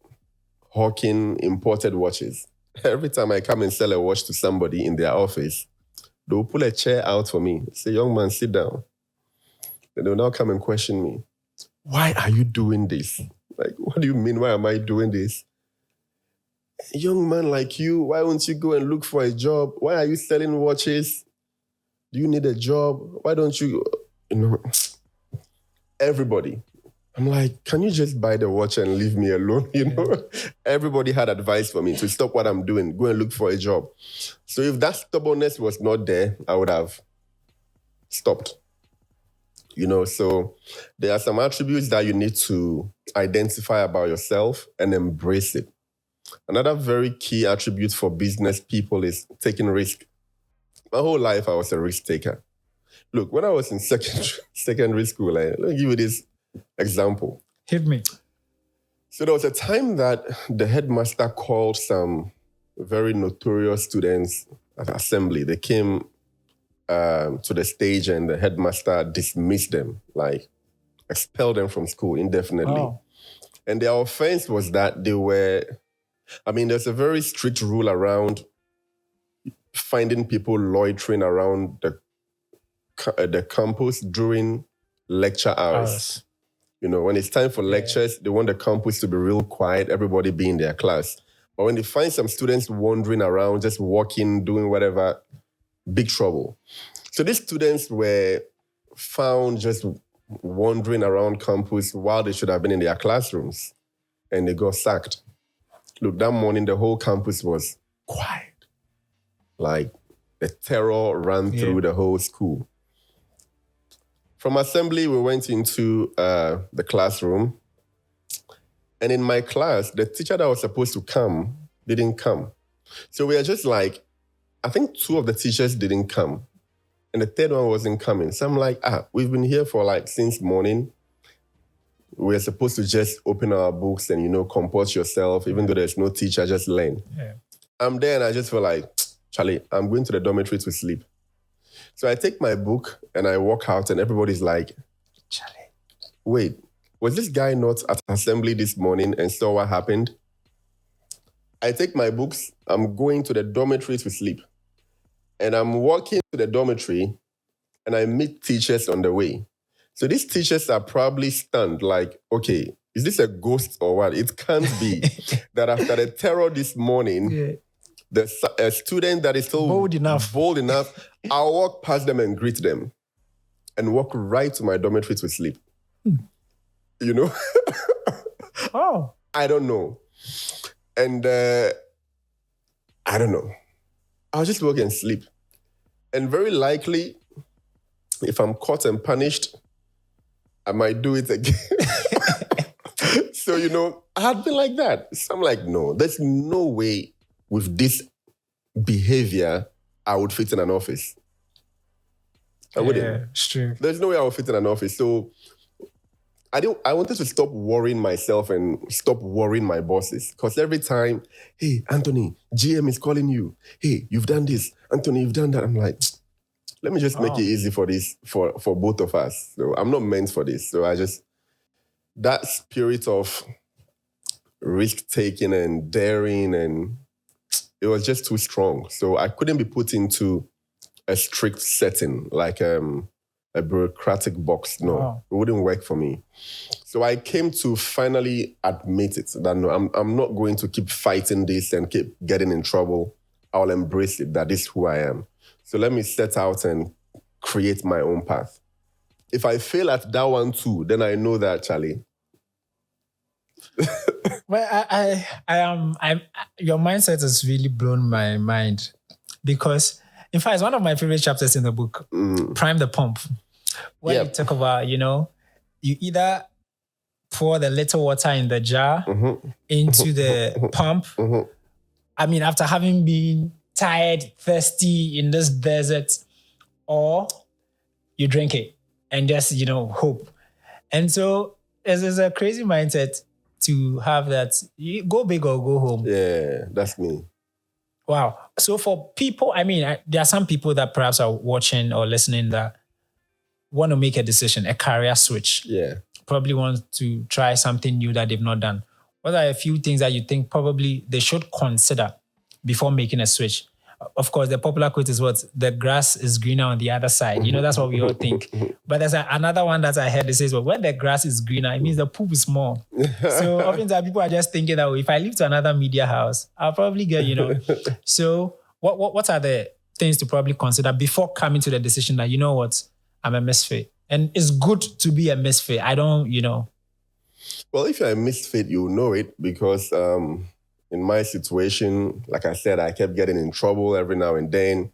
hawking imported watches, every time I come and sell a watch to somebody in their office, they'll pull a chair out for me, say, young man, sit down. Then they'll now come and question me. Why are you doing this? Like, what do you mean, why am I doing this? A young man like you, why won't you go and look for a job? Why are you selling watches? Do you need a job? Why don't you, you know, everybody. I'm like, can you just buy the watch and leave me alone? You know, everybody had advice for me to stop what I'm doing, go and look for a job. So if that stubbornness was not there, I would have stopped. You know, so there are some attributes that you need to identify about yourself and embrace it. Another very key attribute for business people is taking risk. My whole life, I was a risk taker. Look, when I was in secondary school, let me give you this example. Hit me. So there was a time that the headmaster called some very notorious students at assembly. They came to the stage and the headmaster dismissed them, like expelled them from school indefinitely. Oh. And their offense was that they were I mean, there's a very strict rule around finding people loitering around the campus during lecture hours. You know, when it's time for lectures, they want the campus to be real quiet, everybody be in their class. But when they find some students wandering around, just walking, doing whatever, big trouble. So these students were found just wandering around campus while they should have been in their classrooms, and they got sacked. Look, that morning, the whole campus was quiet. Like, the terror ran through the whole school. From assembly, we went into the classroom. And in my class, the teacher that was supposed to come didn't come. So we are just like, I think 2 of the teachers didn't come. And the 3rd one wasn't coming. So I'm like, we've been here for like since morning. We're supposed to just open our books and, you know, compose yourself. Even though there's no teacher, just learn. Yeah. I'm there and I just feel like, Charlie, I'm going to the dormitory to sleep. So I take my book and I walk out and everybody's like, Charlie, wait, was this guy not at assembly this morning and saw what happened? I take my books, I'm going to the dormitory to sleep. And I'm walking to the dormitory and I meet teachers on the way. So these teachers are probably stunned, like, okay, is this a ghost or what? It can't be that after the terror this morning, a student that is still bold enough, I'll walk past them and greet them and walk right to my dormitory to sleep. You know? Oh. I don't know. And I don't know. I'll just walk and sleep. And very likely, if I'm caught and punished, I might do it again. So, you know, I had been like that. So I'm like, no, there's no way with this behavior, I would fit in an office. I wouldn't. Yeah, it's true. There's no way I would fit in an office. So I wanted to stop worrying myself and stop worrying my bosses. Because every time, hey, Anthony, GM is calling you. Hey, you've done this. Anthony, you've done that. I'm like, let me just make it easy for this, for both of us. So I'm not meant for this. So that spirit of risk-taking and daring, and it was just too strong. So I couldn't be put into a strict setting, like a bureaucratic box. No, It wouldn't work for me. So I came to finally admit it, that no, I'm not going to keep fighting this and keep getting in trouble. I'll embrace it, that this is who I am. So let me set out and create my own path. If I fail at that one too, then I know that, Charlie. Well, I am. Your mindset has really blown my mind, because, in fact, it's one of my favorite chapters in the book, Prime the Pump, where you talk about, you know, you either pour the little water in the jar into the pump. I mean, after having been tired, thirsty in this desert, or you drink it and just, you know, hope. And so it's a crazy mindset to have that. You go big or go home. Yeah, that's me. Wow. So for people, I mean, there are some people that perhaps are watching or listening that want to make a decision, a career switch. Yeah. Probably want to try something new that they've not done. What are a few things that you think probably they should consider before making a switch? Of course, the popular quote is what? The grass is greener on the other side. You know, that's what we all think. But there's another one that I heard that says, well, when the grass is greener, it means the poop is small. So oftentimes people are just thinking that if I live to another media house, I'll probably get, you know. So what are the things to probably consider before coming to the decision that, you know what, I'm a misfit? And it's good to be a misfit. I don't, you know. Well, if you're a misfit, you'll know it, because in my situation, like I said, I kept getting in trouble every now and then.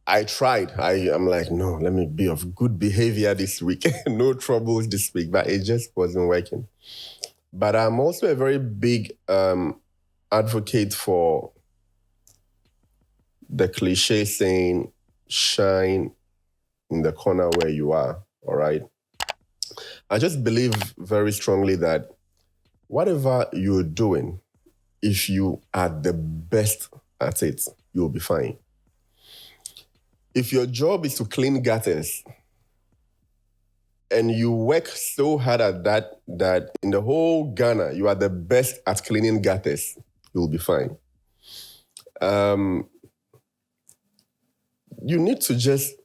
I tried. I'm like, no, let me be of good behavior this week. No troubles this week, but it just wasn't working. But I'm also a very big advocate for the cliche saying, shine in the corner where you are, all right? I just believe very strongly that whatever you're doing, if you are the best at it, you'll be fine. If your job is to clean gutters, and you work so hard at that in the whole Ghana, you are the best at cleaning gutters, you'll be fine. You need to just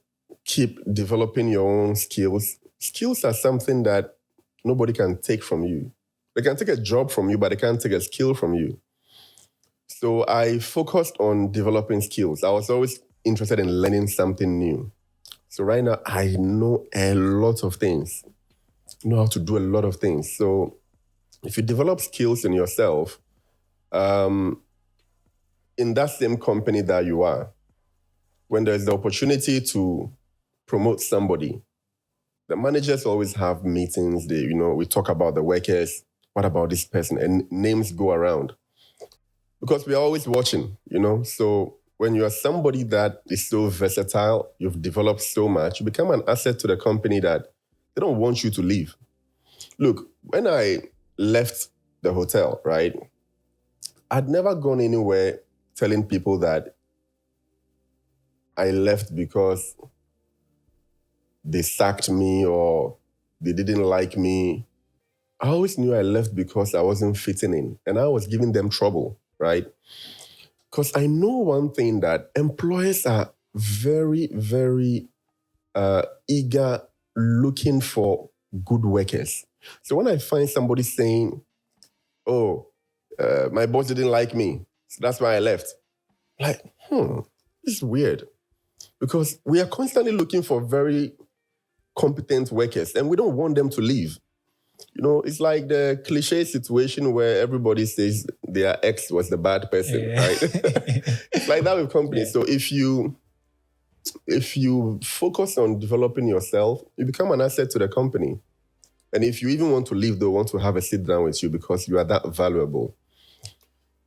keep developing your own skills. Skills are something that nobody can take from you. They can take a job from you, but they can't take a skill from you. So I focused on developing skills. I was always interested in learning something new. So right now, I know a lot of things. I know how to do a lot of things. So if you develop skills in yourself, in that same company that you are, when there's the opportunity to promote somebody, the managers always have meetings. We talk about the workers. What about this person? And names go around. Because we are always watching, So when you are somebody that is so versatile, you've developed so much, you become an asset to the company that they don't want you to leave. Look, when I left the hotel, right, I'd never gone anywhere telling people that I left because they sacked me or they didn't like me. I always knew I left because I wasn't fitting in and I was giving them trouble, right? Because I know one thing, that employers are very, very eager looking for good workers. So when I find somebody saying, my boss didn't like me, so that's why I left. Like, this is weird. Because we are constantly looking for very competent workers and we don't want them to leave. It's like the cliche situation where everybody says their ex was the bad person, right? It's like that with companies. Yeah. So if you focus on developing yourself, you become an asset to the company. And if you even want to leave, they'll want to have a sit down with you because you are that valuable.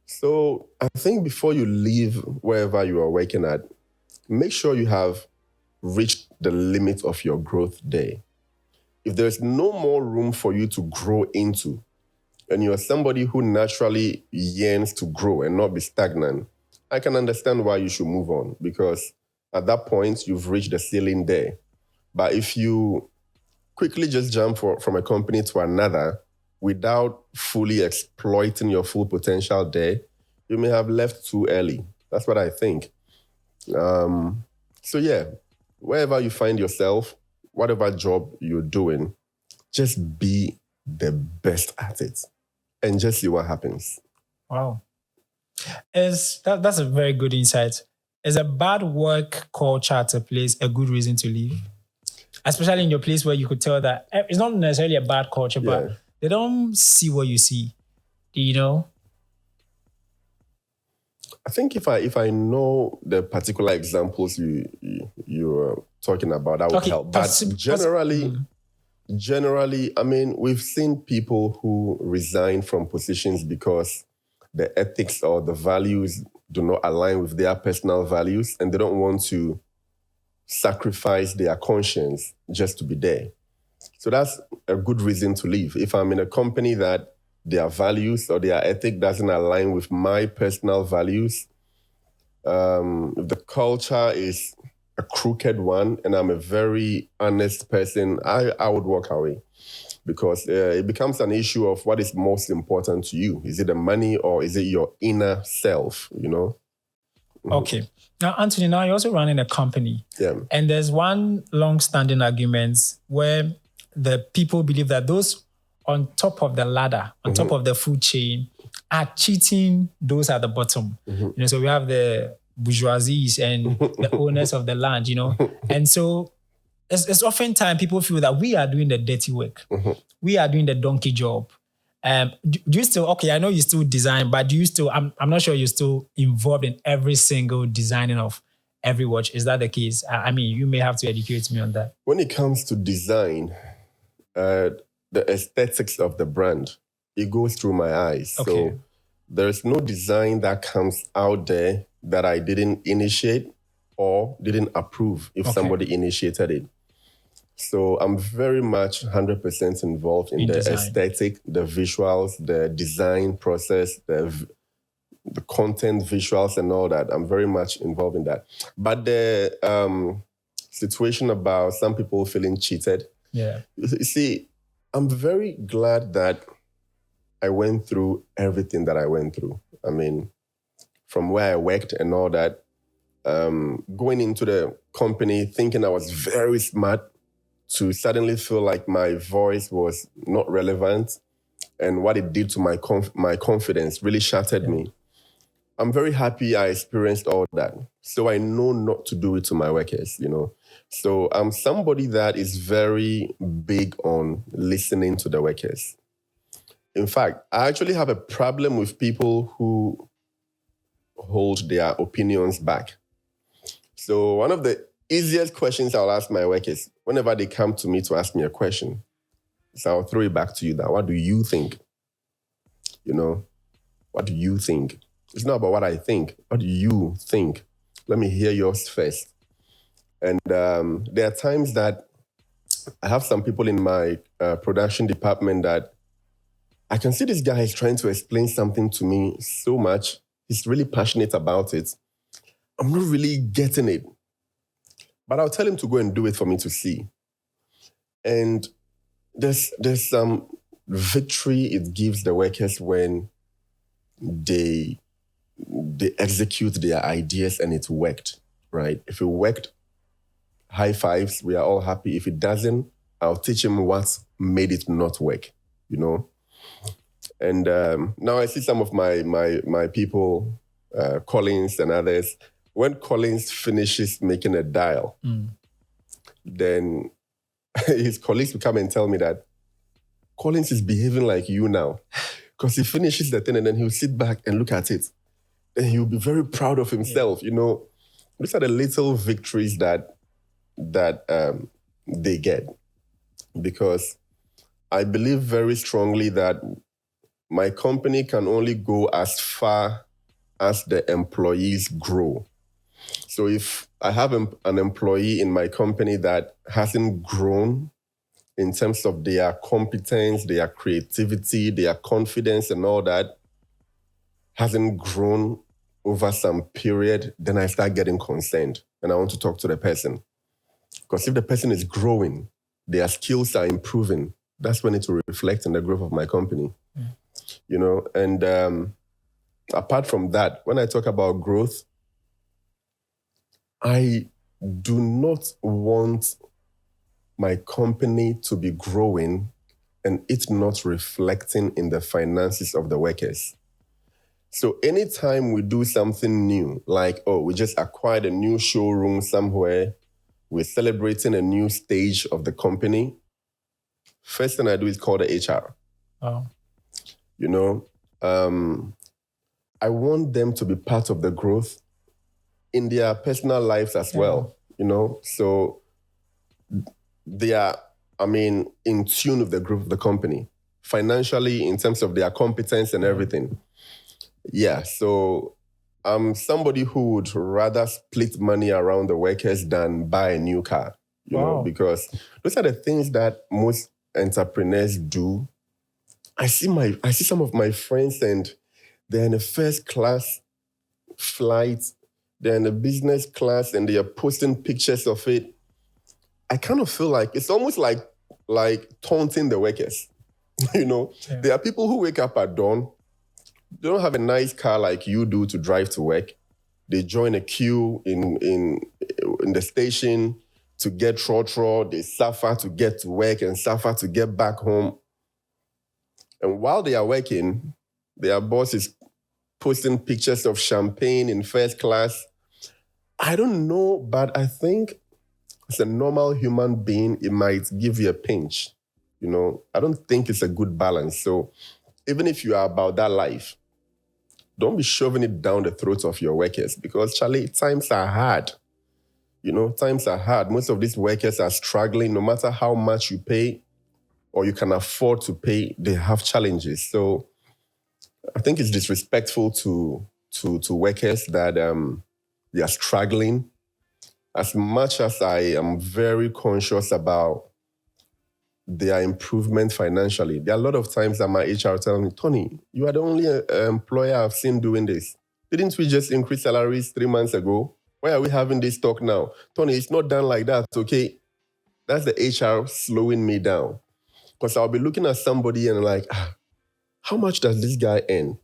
So I think before you leave wherever you are working at, make sure you have reached the limit of your growth there. If there's no more room for you to grow into, and you're somebody who naturally yearns to grow and not be stagnant, I can understand why you should move on, because at that point, you've reached the ceiling there. But if you quickly just jump from a company to another without fully exploiting your full potential there, you may have left too early. That's what I think. So yeah, wherever you find yourself, whatever job you're doing, just be the best at it and just see what happens. Wow. That's a very good insight. Is a bad work culture at a place a good reason to leave? Especially in your place where you could tell that it's not necessarily a bad culture, but they don't see what you see. I think if I know the particular examples you're talking about, that would help. But generally, I mean, we've seen people who resign from positions because the ethics or the values do not align with their personal values, and they don't want to sacrifice their conscience just to be there. So that's a good reason to leave. If I'm in a company that their values or their ethic doesn't align with my personal values, if the culture is a crooked one and I'm a very honest person, I would walk away, because it becomes an issue of what is most important to you. Is it the money or is it your inner self, Okay. Now, Anthony, now you're also running a company. Yeah. And there's one long-standing argument where the people believe that those on top of the ladder, on top of the food chain, are cheating those at the bottom. So we have the bourgeoisies and the owners of the land, And so it's oftentimes people feel that we are doing the dirty work. We are doing the donkey job. Do you still, I know you still design, but do you still, I'm not sure you're still involved in every single designing of every watch. Is that the case? I mean, you may have to educate me on that. When it comes to design, the aesthetics of the brand, it goes through my eyes. Okay. So there's no design that comes out there that I didn't initiate or didn't approve if somebody initiated it. So I'm very much 100% involved in the design. Aesthetic, the visuals, the design process, the content visuals and all that. I'm very much involved in that. But the situation about some people feeling cheated, Yeah. You see, I'm very glad that I went through everything that I went through. I mean, from where I worked and all that, going into the company thinking I was very smart to suddenly feel like my voice was not relevant, and what it did to my confidence really shattered me. I'm very happy I experienced all that. So I know not to do it to my workers, you know. So I'm somebody that is very big on listening to the workers. In fact, I actually have a problem with people who hold their opinions back. So one of the easiest questions I'll ask my workers whenever they come to me to ask me a question, so I'll throw it back to you that, what do you think? You know, what do you think? It's not about what I think. What do you think? Let me hear yours first. And there are times that I have some people in my production department that I can see this guy is trying to explain something to me so much. He's really passionate about it. I'm not really getting it. But I'll tell him to go and do it for me to see. And there's some victory it gives the workers when they execute their ideas and it worked, right? If it worked, high fives, we are all happy. If it doesn't, I'll teach him what made it not work, you know? And now I see some of my people, Collins and others, when Collins finishes making a dial, then his colleagues will come and tell me that Collins is behaving like you now. Because he finishes the thing and then he'll sit back and look at it. And he'll be very proud of himself, you know. These are the little victories that they get. Because I believe very strongly that my company can only go as far as the employees grow. So if I have an employee in my company that hasn't grown in terms of their competence, their creativity, their confidence and all that, hasn't grown over some period, then I start getting concerned and I want to talk to the person. Because if the person is growing, their skills are improving, that's when it will reflect in the growth of my company. You know, and apart from that, when I talk about growth, I do not want my company to be growing and it not reflecting in the finances of the workers. So anytime we do something new, like, we just acquired a new showroom somewhere, we're celebrating a new stage of the company, first thing I do is call the HR. Oh. You know, I want them to be part of the growth in their personal lives as well, you know. So they are, in tune with the growth of the company, financially, in terms of their competence and everything. Yeah, so I'm somebody who would rather split money around the workers than buy a new car, you know, because those are the things that most entrepreneurs do. I see some of my friends and they're in a first class flight, they're in a business class and they are posting pictures of it. I kind of feel like it's almost like taunting the workers. You know, there are people who wake up at dawn, they don't have a nice car like you do to drive to work. They join a queue in the station to get trotro. They suffer to get to work and suffer to get back home. And while they are working, their boss is posting pictures of champagne in first class. I don't know, but I think as a normal human being, it might give you a pinch. You know, I don't think it's a good balance. So even if you are about that life, don't be shoving it down the throats of your workers because, Charlie, times are hard. You know, times are hard. Most of these workers are struggling. No matter how much you pay or you can afford to pay, they have challenges. So I think it's disrespectful to workers that they are struggling. As much as I am very conscious about their improvement financially, there are a lot of times that my HR tells me, Tony, you are the only employer I've seen doing this. Didn't we just increase salaries 3 months ago? Why are we having this talk now? Tony, it's not done like that, okay? That's the HR slowing me down. Because I'll be looking at somebody and like, how much does this guy earn?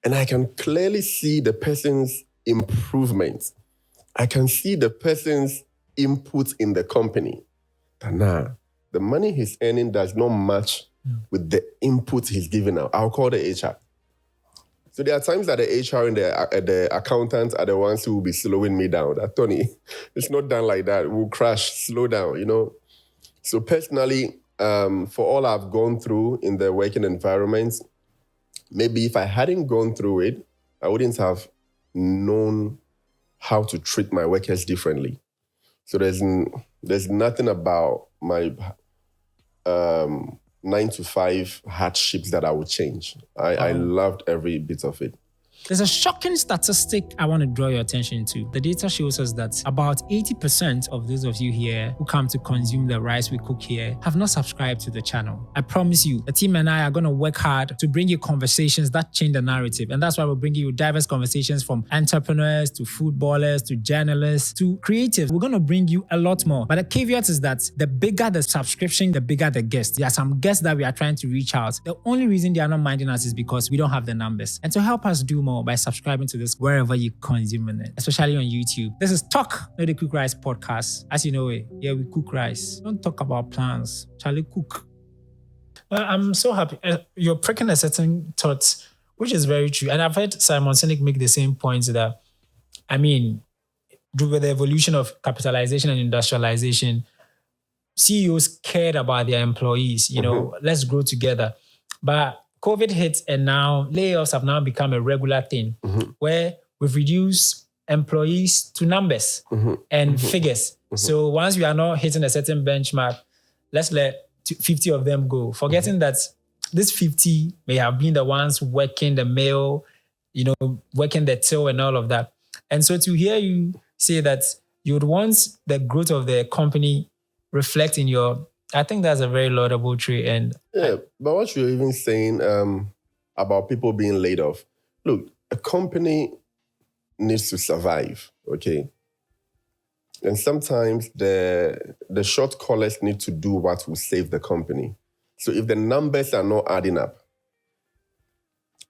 And I can clearly see the person's improvement. I can see the person's input in the company. But nah, the money he's earning does not match with the input he's giving out. I'll call the HR. So there are times that the HR and the accountants are the ones who will be slowing me down. That, Tony, it's not done like that. We'll crash, slow down, you know. So personally, for all I've gone through in the working environment, maybe if I hadn't gone through it, I wouldn't have known how to treat my workers differently. So there's nothing about my 9-to-5 hardships that I would change. I loved every bit of it. There's a shocking statistic I want to draw your attention to. The data shows us that about 80% of those of you here who come to consume the rice we cook here have not subscribed to the channel. I promise you, the team and I are going to work hard to bring you conversations that change the narrative. And that's why we're bringing you diverse conversations from entrepreneurs to footballers to journalists to creatives. We're going to bring you a lot more. But the caveat is that the bigger the subscription, the bigger the guests. There are some guests that we are trying to reach out. The only reason they are not minding us is because we don't have the numbers. And to help us do more, by subscribing to this wherever you consume it, especially on YouTube. This is Talk, not the Cook Rice podcast. As you know it, yeah, we cook rice. Don't talk about plans. Charlie cook. Well, I'm so happy. You're pricking a certain thought, which is very true. And I've heard Simon Sinek make the same points that, I mean, with the evolution of capitalization and industrialization, CEOs cared about their employees, you know, let's grow together. But COVID hit and now layoffs have now become a regular thing where we've reduced employees to numbers and figures. So once we are not hitting a certain benchmark, let's let 50 of them go, forgetting that this 50 may have been the ones working the mail, you know, working the till and all of that. And so to hear you say that you would want the growth of the company reflect in your, I think that's a very laudable trait. And but what you're even saying about people being laid off, look, a company needs to survive, okay? And sometimes the short callers need to do what will save the company. So if the numbers are not adding up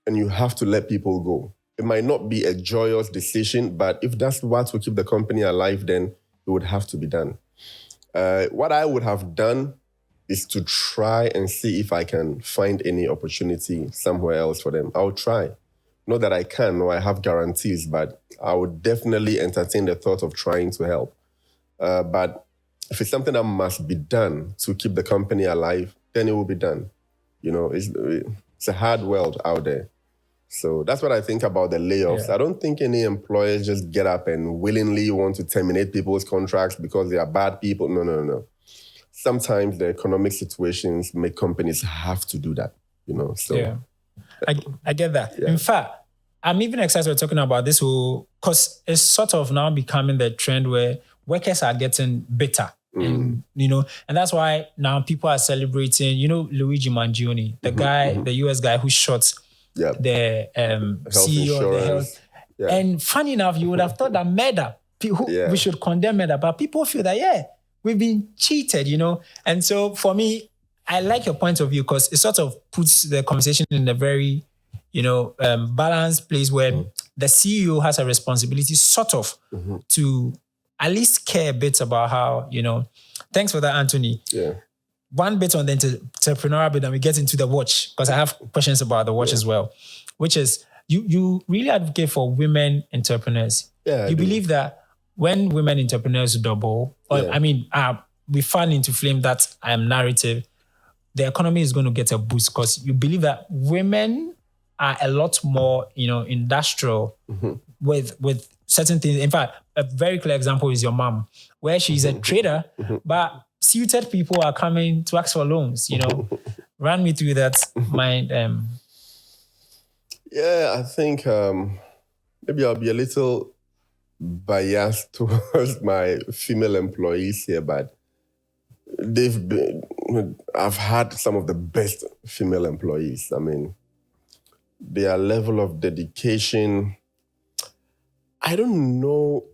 and you have to let people go, it might not be a joyous decision, but if that's what will keep the company alive, then it would have to be done. What I would have done is to try and see if I can find any opportunity somewhere else for them. I'll try. Not that I can or I have guarantees, but I would definitely entertain the thought of trying to help. But if it's something that must be done to keep the company alive, then it will be done. You know, it's a hard world out there. So that's what I think about the layoffs. Yeah. I don't think any employers just get up and willingly want to terminate people's contracts because they are bad people. No. Sometimes the economic situations make companies have to do that, you know. So yeah, I get that. Yeah. In fact, I'm even excited we're talking about this whole, because it's sort of now becoming the trend where workers are getting bitter. And, you know, and that's why now people are celebrating, you know, Luigi Mangione, the guy, the US guy who shot the CEO of the health. Yeah. And funny enough, you would have thought that murder, we should condemn murder, but people feel that, we've been cheated, you know. And so for me, I like your point of view because it sort of puts the conversation in a very, you know, balanced place where the CEO has a responsibility sort of to at least care a bit about how, you know. Thanks for that, Anthony. Yeah. One bit on the entrepreneurial bit, and we get into the watch, because I have questions about the watch as well, which is you really advocate for women entrepreneurs. Yeah, you believe that when women entrepreneurs double, or we fan into flame that narrative, the economy is going to get a boost because you believe that women are a lot more, you know, industrial with certain things. In fact, a very clear example is your mom, where she's a trader, but suited people are coming to ask for loans, you know. Run me through that mind. Yeah, I think maybe I'll be a little biased towards my female employees here, but I've had some of the best female employees. I mean, their level of dedication, I don't know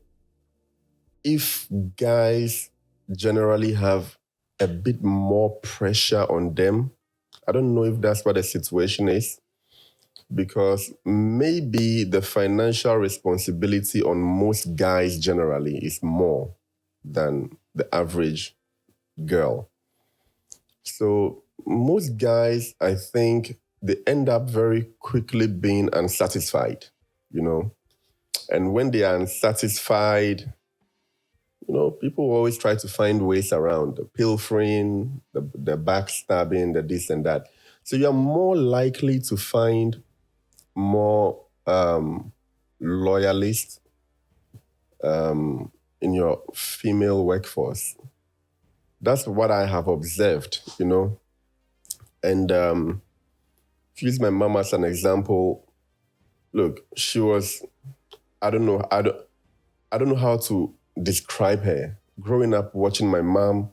if guys generally have a bit more pressure on them. I don't know if that's what the situation is, because maybe the financial responsibility on most guys generally is more than the average girl. So most guys, I think, they end up very quickly being unsatisfied, And when they are unsatisfied, people always try to find ways around the pilfering, the backstabbing, the this and that. So you're more likely to find more loyalists in your female workforce. That's what I have observed, And to use my mom as an example, look, she was, I don't know how to describe her. Growing up watching my mom,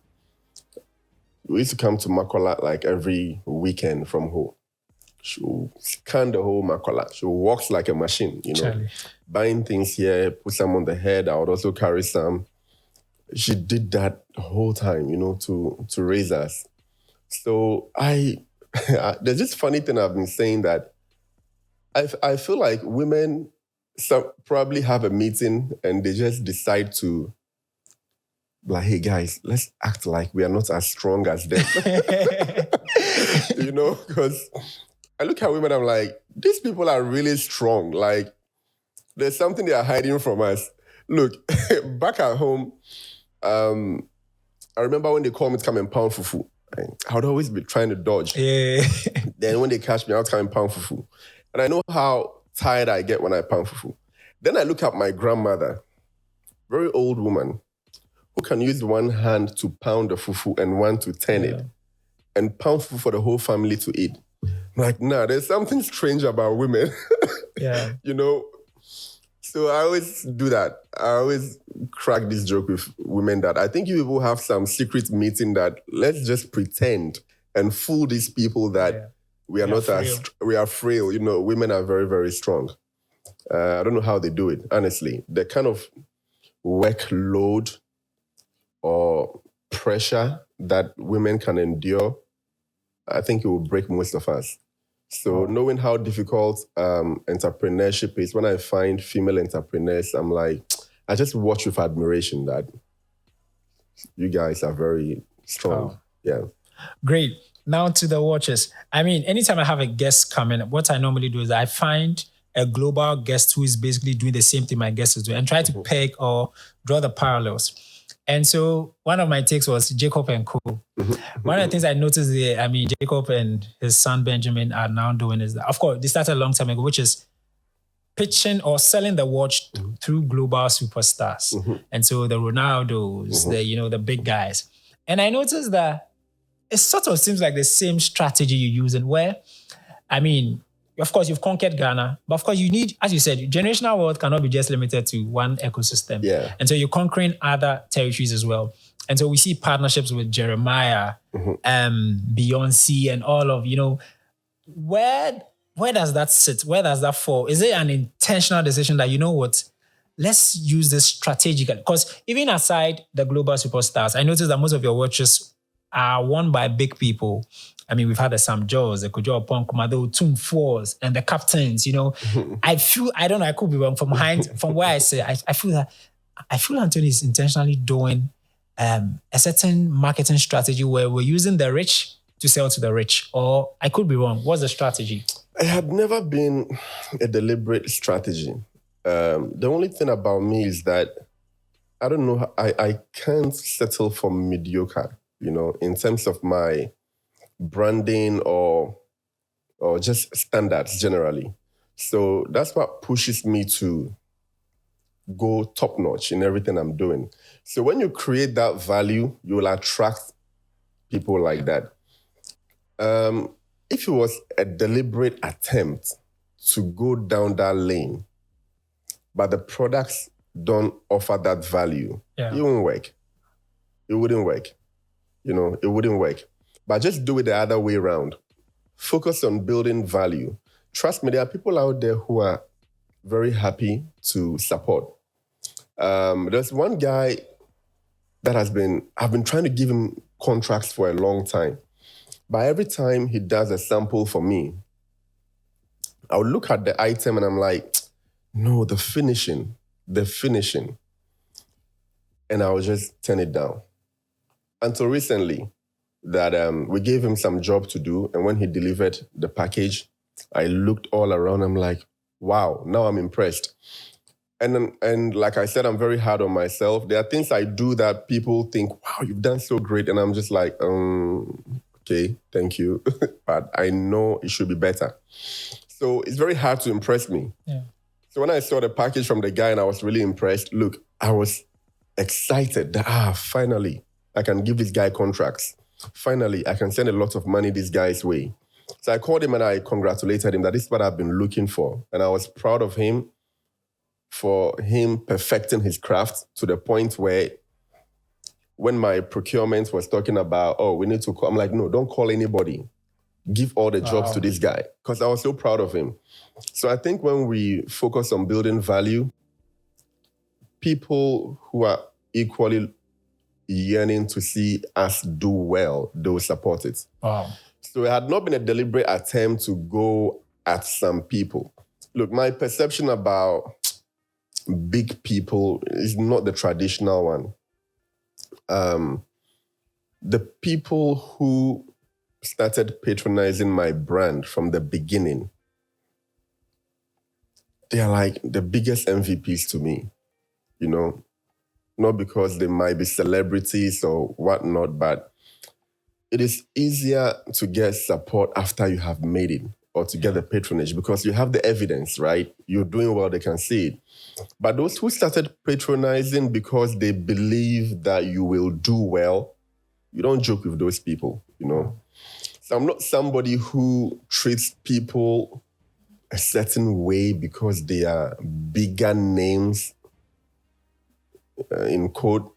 we used to come to Makola like every weekend from home. She'll scan the whole Makola. She walks like a machine, Charlie. Buying things here, put some on the head. I would also carry some. She did that the whole time, to raise us. So there's this funny thing I've been saying that I feel like women probably have a meeting and they just decide to, like, hey guys, let's act like we are not as strong as them. Because I look at women, I'm like, these people are really strong. Like, there's something they are hiding from us. Look, back at home, I remember when they called me to come and pound fufu. I would always be trying to dodge. Yeah. Then when they catch me, I'll come and pound fufu. And I know how tired I get when I pound fufu. Then I look at my grandmother, very old woman, who can use one hand to pound the fufu and one to turn it, and pound fufu for the whole family to eat. I'm like, nah, there's something strange about women. Yeah. So I always do that. I always crack this joke with women that I think you people have some secret meeting that let's just pretend and fool these people that we are not frail. We are frail. Women are very, very strong. I don't know how they do it, honestly. The kind of workload or pressure that women can endure, I think it will break most of us. So knowing how difficult entrepreneurship is, when I find female entrepreneurs, I'm like, I just watch with admiration that you guys are very strong. Wow. Yeah. Great. Now to the watches. I mean, anytime I have a guest come in, what I normally do is I find a global guest who is basically doing the same thing my guest is doing and try to peg or draw the parallels. And so one of my takes was Jacob and Co. One of the things I noticed there, Jacob and his son Benjamin are now doing is that, of course, they started a long time ago, which is pitching or selling the watch through global superstars. And so the Ronaldos, the big guys. And I noticed that it sort of seems like the same strategy you're using where, of course, you've conquered Ghana, but of course you need, as you said, generational wealth cannot be just limited to one ecosystem. Yeah. And so you're conquering other territories as well. And so we see partnerships with Jeremiah, Beyonce, and all of, where does that sit? Where does that fall? Is it an intentional decision that, let's use this strategically? Because even aside the global superstars, I noticed that most of your watches are worn by big people. We've had the Sam Jaws, the Kojo Oponkuma, the Otum Fours, and the captains, I don't know, I could be wrong from where I say, I feel Anthony is intentionally doing a certain marketing strategy where we're using the rich to sell to the rich, or I could be wrong. What's the strategy? It had never been a deliberate strategy. The only thing about me is that, I don't know, I can't settle for mediocre, in terms of my branding or just standards generally. So that's what pushes me to go top notch in everything I'm doing. So when you create that value, you will attract people like that. If it was a deliberate attempt to go down that lane, but the products don't offer that value, it won't work. It wouldn't work. It wouldn't work. But just do it the other way around. Focus on building value. Trust me, there are people out there who are very happy to support. There's one guy, I've been trying to give him contracts for a long time. But every time he does a sample for me, I'll look at the item and I'm like, no, the finishing. And I'll just turn it down. Until recently, that we gave him some job to do. And when he delivered the package, I looked all around. I'm like, wow, now I'm impressed. And like I said, I'm very hard on myself. There are things I do that people think, wow, you've done so great. And I'm just like, okay, thank you. But I know it should be better. So it's very hard to impress me. Yeah. So when I saw the package from the guy and I was really impressed, look, I was excited that, finally, I can give this guy contracts. Finally, I can send a lot of money this guy's way. So I called him and I congratulated him that this is what I've been looking for. And I was proud of him for him perfecting his craft to the point where when my procurement was talking about, we need to call, I'm like, no, don't call anybody. Give all the jobs to this guy, because I was so proud of him. So I think when we focus on building value, people who are equally yearning to see us do well, they will support it. Wow. So it had not been a deliberate attempt to go at some people. Look, my perception about big people is not the traditional one. The people who started patronizing my brand from the beginning, they are like the biggest MVPs to me, you know, not because they might be celebrities or whatnot, but it is easier to get support after you have made it or to get the patronage because you have the evidence, right? You're doing well, they can see it. But those who started patronizing because they believe that you will do well, you don't joke with those people, you know? So I'm not somebody who treats people a certain way because they are bigger names, in quote.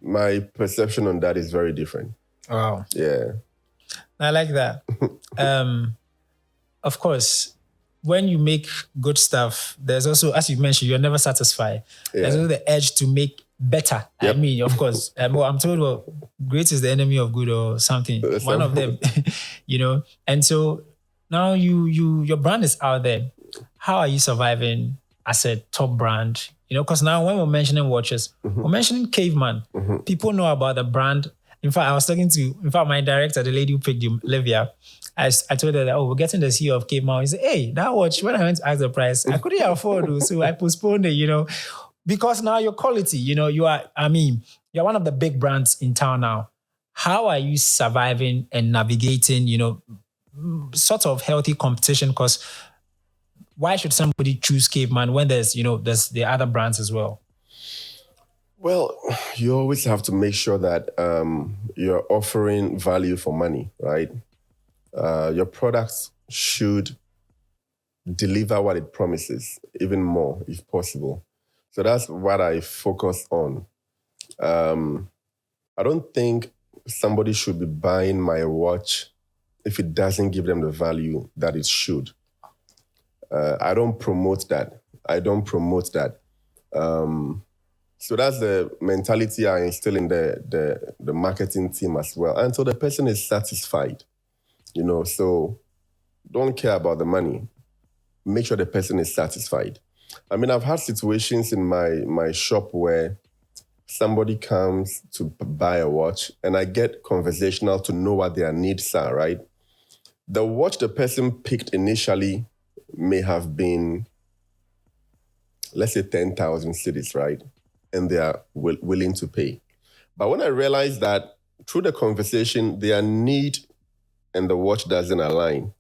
My perception on that is very different. Wow. Yeah. I like that. Of course, when you make good stuff, there's also, as you mentioned, you're never satisfied. Yeah. There's also the urge to make better. Yep. I mean, of course, I'm told, great is the enemy of good or something. One of them, you know. And so now your brand is out there. How are you surviving as a top brand? You know, because now when we're mentioning watches, we're mentioning Caveman. People know about the brand. In fact, I was talking to, my director, the lady who picked you, Livia. I told her that, we're getting the CEO of Caveman. He said, hey, that watch, when I went to ask the price, I couldn't afford it. So I postponed it, you know, because now your quality, you know, you're one of the big brands in town now. How are you surviving and navigating, you know, sort of healthy competition? Because why should somebody choose Caveman when there's the other brands as well? Well, you always have to make sure that you're offering value for money, right? Your products should deliver what it promises, even more if possible. So that's what I focus on. I don't think somebody should be buying my watch if it doesn't give them the value that it should. I don't promote that. So that's the mentality I instill in the marketing team as well, until the person is satisfied. You know, so don't care about the money. Make sure the person is satisfied. I mean, I've had situations in my shop where somebody comes to buy a watch and I get conversational to know what their needs are, right? The watch the person picked initially may have been, let's say, 10,000 cedis, right? And they are willing to pay. But when I realized that through the conversation, their need and the watch doesn't align,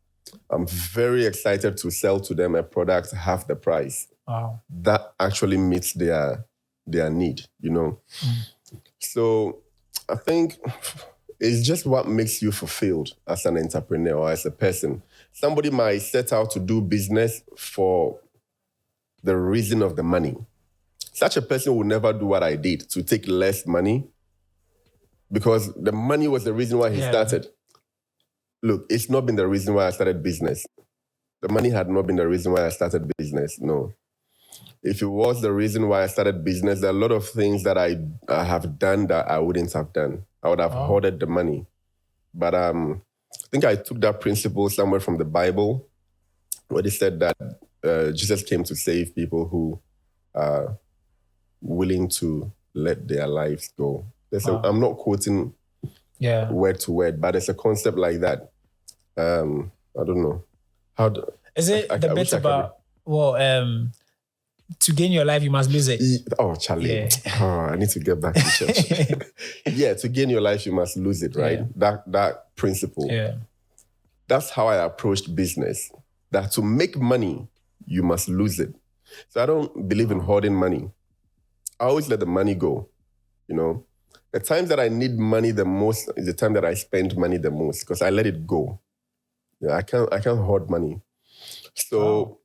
I'm very excited to sell to them a product half the price. Wow. That actually meets their need, you know? So I think it's just what makes you fulfilled as an entrepreneur or as a person. Somebody might set out to do business for the reason of the money. Such a person will never do what I did, to take less money, because the money was the reason why he started. Look, it's not been the reason why I started business. The money had not been the reason why I started business, no. If it was the reason why I started business, there are a lot of things that I have done that I wouldn't have done. I would have hoarded the money. But I think I took that principle somewhere from the Bible, where they said that Jesus came to save people who are willing to let their lives go. I'm not quoting word to word, but it's a concept like that. I don't know. Is it the bit about, to gain your life, you must lose it? Oh, Charlie. Yeah. Oh, I need to get back to church. Yeah, to gain your life, you must lose it, right? Yeah. That principle. Yeah. That's how I approached business. That to make money, you must lose it. So I don't believe in hoarding money. I always let the money go, you know. The times that I need money the most is the time that I spend money the most because I let it go. Yeah, I can't hoard money. So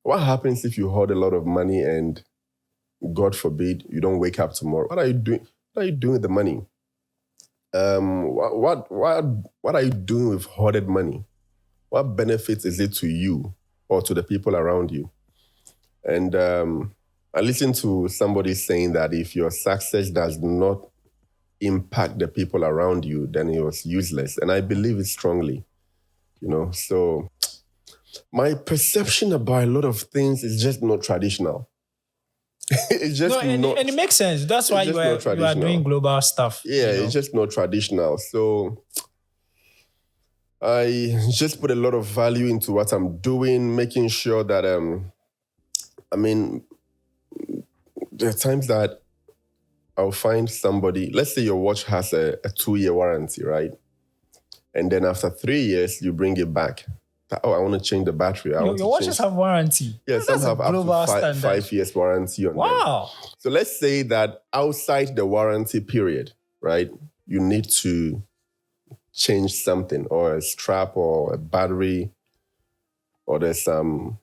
what happens if you hoard a lot of money and God forbid you don't wake up tomorrow? What are you doing? What are you doing with the money? What are you doing with hoarded money? What benefits is it to you or to the people around you? And I listened to somebody saying that if your success does not impact the people around you, then it was useless. And I believe it strongly, you know. So my perception about a lot of things is just not traditional. It's just and it makes sense. That's why you are doing global stuff. Yeah, it's just not traditional. So I just put a lot of value into what I'm doing, making sure that, there are times that I'll find somebody, let's say your watch has a 2-year warranty, right? And then after 3 years, you bring it back. Oh, I want to change the battery. Your watches have warranty. Yeah, some have up to 5 years warranty on them. Wow. So let's say that outside the warranty period, right, you need to change something or a strap or a battery or there's some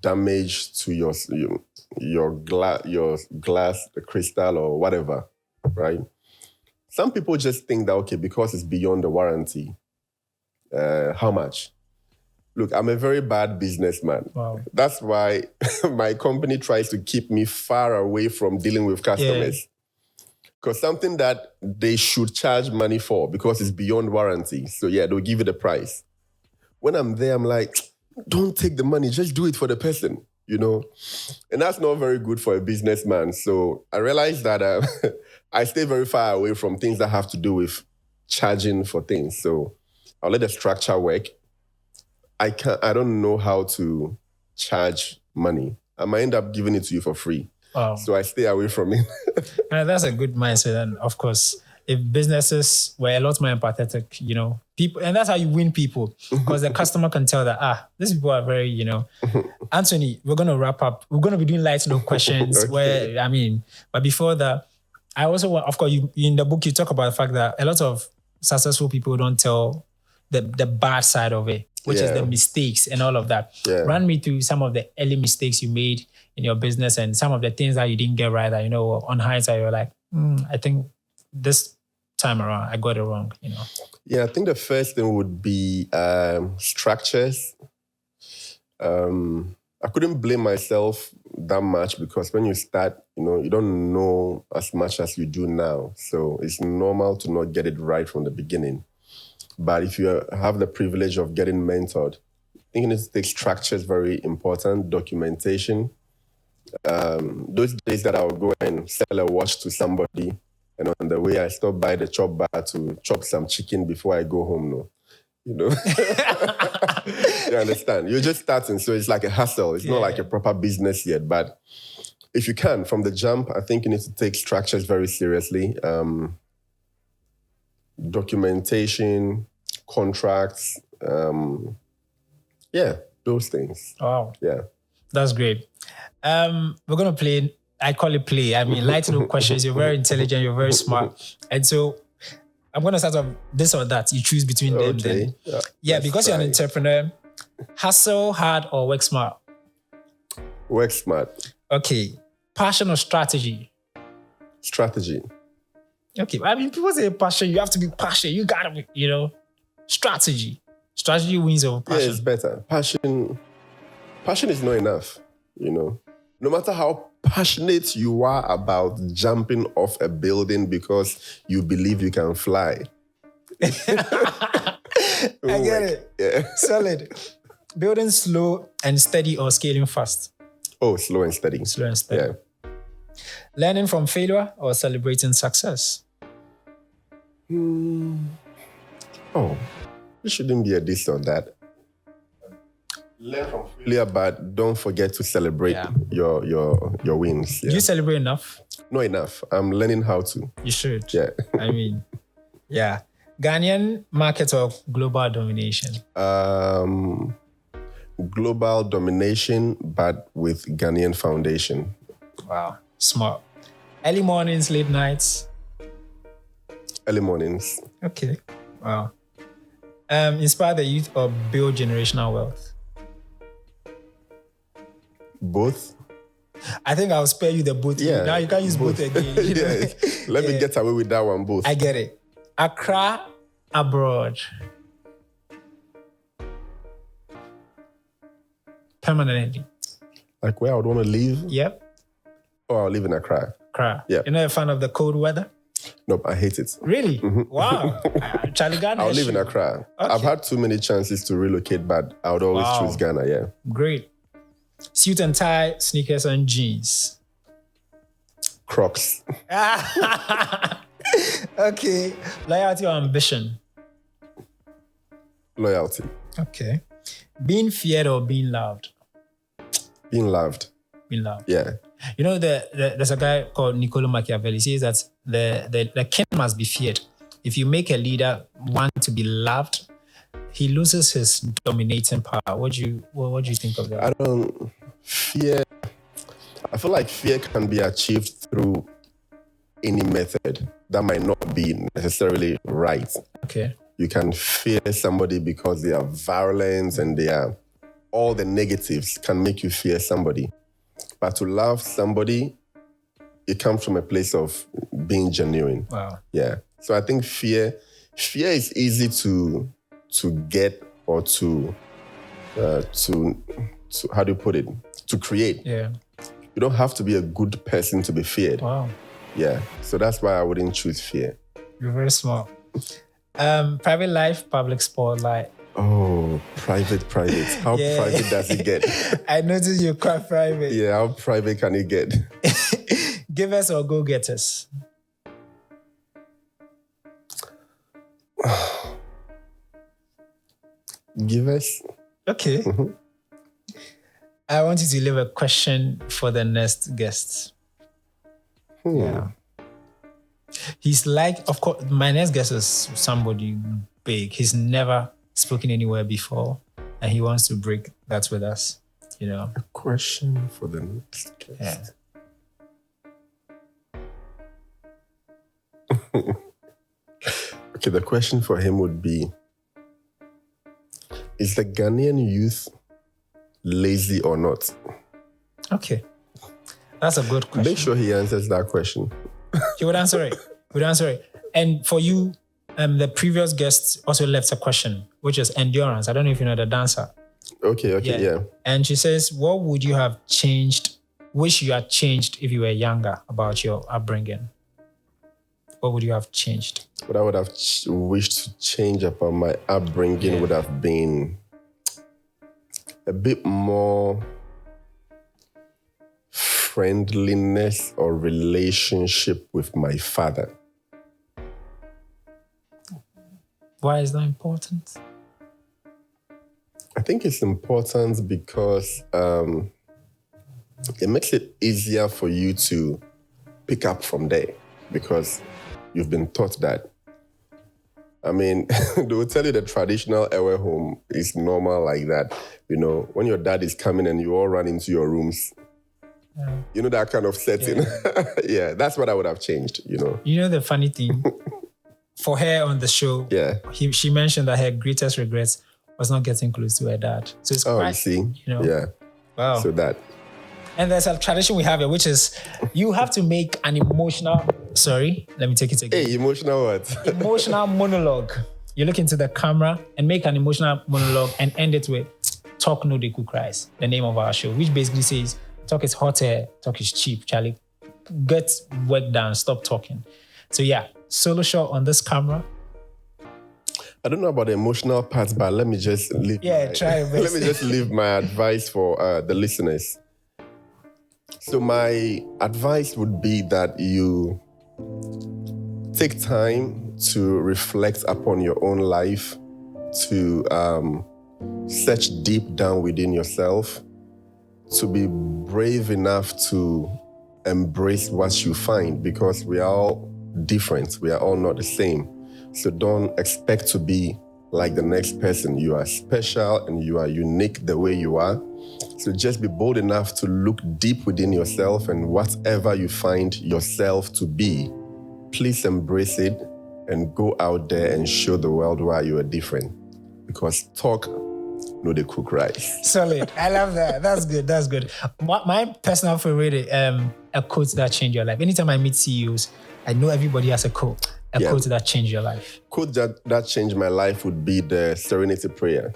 damage to your glass, the crystal or whatever, right? Some people just think that, okay, because it's beyond the warranty, how much? Look, I'm a very bad businessman. Wow. That's why my company tries to keep me far away from dealing with customers. Because something that they should charge money for because it's beyond warranty. So yeah, they'll give you the price. When I'm there, I'm like, don't take the money, just do it for the person, you know? And that's not very good for a businessman. So I realized that I stay very far away from things that have to do with charging for things. So I'll let the structure work. I don't know how to charge money. I might end up giving it to you for free. Wow. So I stay away from it. That's a good mindset. And of course, if businesses were a lot more empathetic, you know, people, and that's how you win people, because the customer can tell that, these people are very, you know. Anthony, we're going to wrap up. We're going to be doing light note questions okay. But before that, I also want, of course, you in the book, you talk about the fact that a lot of successful people don't tell the bad side of it, which is the mistakes and all of that. Yeah. Run me through some of the early mistakes you made in your business and some of the things that you didn't get right that, you know, on hindsight, you're like, I think this time around, I got it wrong, you know? Yeah, I think the first thing would be structures. I couldn't blame myself that much because when you start, you know, you don't know as much as you do now. So it's normal to not get it right from the beginning. But if you have the privilege of getting mentored, I think you need to take structures very important, documentation. Those days that I would go and sell a watch to somebody, and on the way I stop by the chop bar to chop some chicken before I go home, no. You know? You understand? You're just starting, so it's like a hustle. It's not like a proper business yet. But if you can, from the jump, I think you need to take structures very seriously. Documentation, contracts, those things. Wow. Yeah. That's great. We're going to play, I call it play. I mean, light note questions. You're very intelligent. You're very smart. And so I'm going to start off this or that. You choose between them. Then. Yeah, because you're an entrepreneur. Hustle hard or work smart? Work smart. Okay. Passion or strategy? Strategy. Okay. I mean, people say passion. You have to be passionate. You got to be, you know, strategy. Strategy wins over passion. Yeah, it's better. Passion is not enough. you know. No matter how passionate you are about jumping off a building because you believe you can fly. I get it. Yeah. Solid. Building slow and steady or scaling fast? Oh, slow and steady. Slow and steady. Yeah. Learning from failure or celebrating success? Oh, it shouldn't be a this or that. Learn from failure, but don't forget to celebrate your wins. Yeah. Do you celebrate enough? Not enough. I'm learning how to. You should. Yeah. I mean, yeah. Ghanaian market or global domination? Global domination, but with Ghanaian foundation. Wow. Smart. Early mornings, late nights? Early mornings. Okay. Wow. Inspire the youth or build generational wealth? Both. I think I'll spare you the both. Yeah. Now you can't use both again. You know? Yeah. Let me get away with that one, both. I get it. Accra, abroad. Permanently. Like where I would want to live? Yep. Oh, I'll live in Accra. Accra. Yeah. You're not a fan of the cold weather? Nope, I hate it. Really? Wow. Charlie Ghana. I'll live in Accra. Okay. I've had too many chances to relocate, but I would always choose Ghana, yeah. Great. Suit and tie, sneakers and jeans. Crocs. Okay. Loyalty or ambition? Loyalty. Okay. Being feared or being loved? Being loved. Being loved. Yeah. You know, there's a guy called Niccolo Machiavelli. He says that the king must be feared. If you make a leader want to be loved, he loses his dominating power. What do you think of that? I feel like fear can be achieved through any method that might not be necessarily right. Okay. You can fear somebody because they are violent and they are all the negatives can make you fear somebody. But to love somebody, it comes from a place of being genuine. Wow. Yeah. So I think fear is easy to get or to how do you put it? To create. Yeah. You don't have to be a good person to be feared. Wow. Yeah. So that's why I wouldn't choose fear. You're very smart. Private life, public spotlight. Oh, private. How private does it get? I noticed you're quite private. Yeah, how private can it get? Givers or go-getters? Givers. Okay. Mm-hmm. I want you to leave a question for the next guest. Yeah. He's like, of course, my next guest is somebody big. He's never spoken anywhere before, and he wants to break that with us. You know. A question for the next guest. Yeah. Okay, the question for him would be, is the Ghanaian youth lazy or not? Okay. That's a good question. Make sure he answers that question. He would answer it. And for you, the previous guest also left a question, which is endurance. I don't know if you know the dancer. Okay, yeah. And she says, what would you have changed, wish you had changed if you were younger about your upbringing? What would you have changed? What I would have wished to change about my upbringing would have been a bit more friendliness or relationship with my father. Why is that important? I think it's important because it makes it easier for you to pick up from there because you've been taught that. I mean, they will tell you the traditional Ewe home is normal like that. You know, when your dad is coming and you all run into your rooms, you know, that kind of setting. Yeah, that's what I would have changed, you know. You know the funny thing? For her on the show, she mentioned that her greatest regrets was not getting close to her dad. So it's quite, you see? You know. Yeah. Wow. So that. And there's a tradition we have here, which is you have to make an emotional... Sorry, let me take it again. Hey, emotional what? Emotional monologue. You look into the camera and make an emotional monologue and end it with Talk No Deku Cries, the name of our show, which basically says, Talk is hot air. Talk is cheap, Charlie. Get work done. Stop talking. So yeah, solo shot on this camera. I don't know about the emotional part, but let me just leave. Try your best. Let me just leave my advice for the listeners. So my advice would be that you take time to reflect upon your own life, to search deep down within yourself, to be brave enough to embrace what you find, because we are all different. We are all not the same. So don't expect to be like the next person. You are special and you are unique the way you are. So just be bold enough to look deep within yourself, and whatever you find yourself to be, please embrace it and go out there and show the world why you are different. Because talk, no, they cook rice. Solid. I love that. That's good. That's good. My personal favorite, a quote that changed your life. Anytime I meet CEOs, I know everybody has a quote. A quote that changed your life. Quote that changed my life would be the serenity prayer.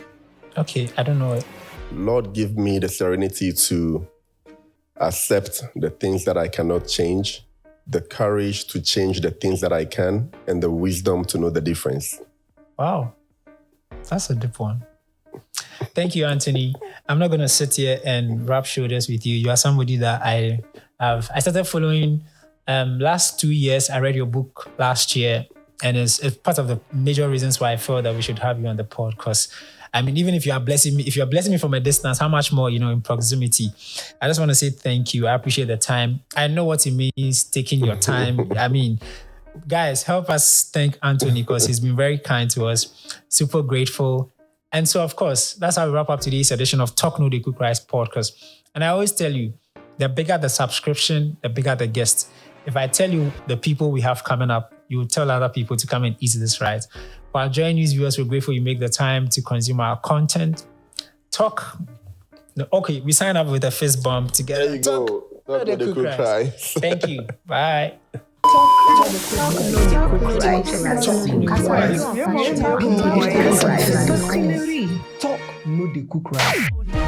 Okay, I don't know it. Lord, give me the serenity to accept the things that I cannot change, the courage to change the things that I can, and the wisdom to know the difference. Wow. That's a deep one. Thank you, Anthony. I'm not going to sit here and rub shoulders with you. You are somebody that I started following last 2 years. I read your book last year, and it's part of the major reasons why I felt that we should have you on the podcast. I mean, even if you are blessing me from a distance, how much more, in proximity. I just want to say thank you. I appreciate the time. I know what it means taking your time. I mean, guys, help us thank Anthony, because he's been very kind to us. Super grateful. And so, of course, that's how we wrap up today's edition of Talk No Dey Cook Rice podcast. And I always tell you, the bigger the subscription, the bigger the guest. If I tell you the people we have coming up, you will tell other people to come and eat this rice. For our Joy News viewers, we're grateful you make the time to consume our content. Okay, we sign up with a fist bump together. There you go. Talk No Dey Cook Rice. Thank you. Bye. Talk No Dey Cook Rice.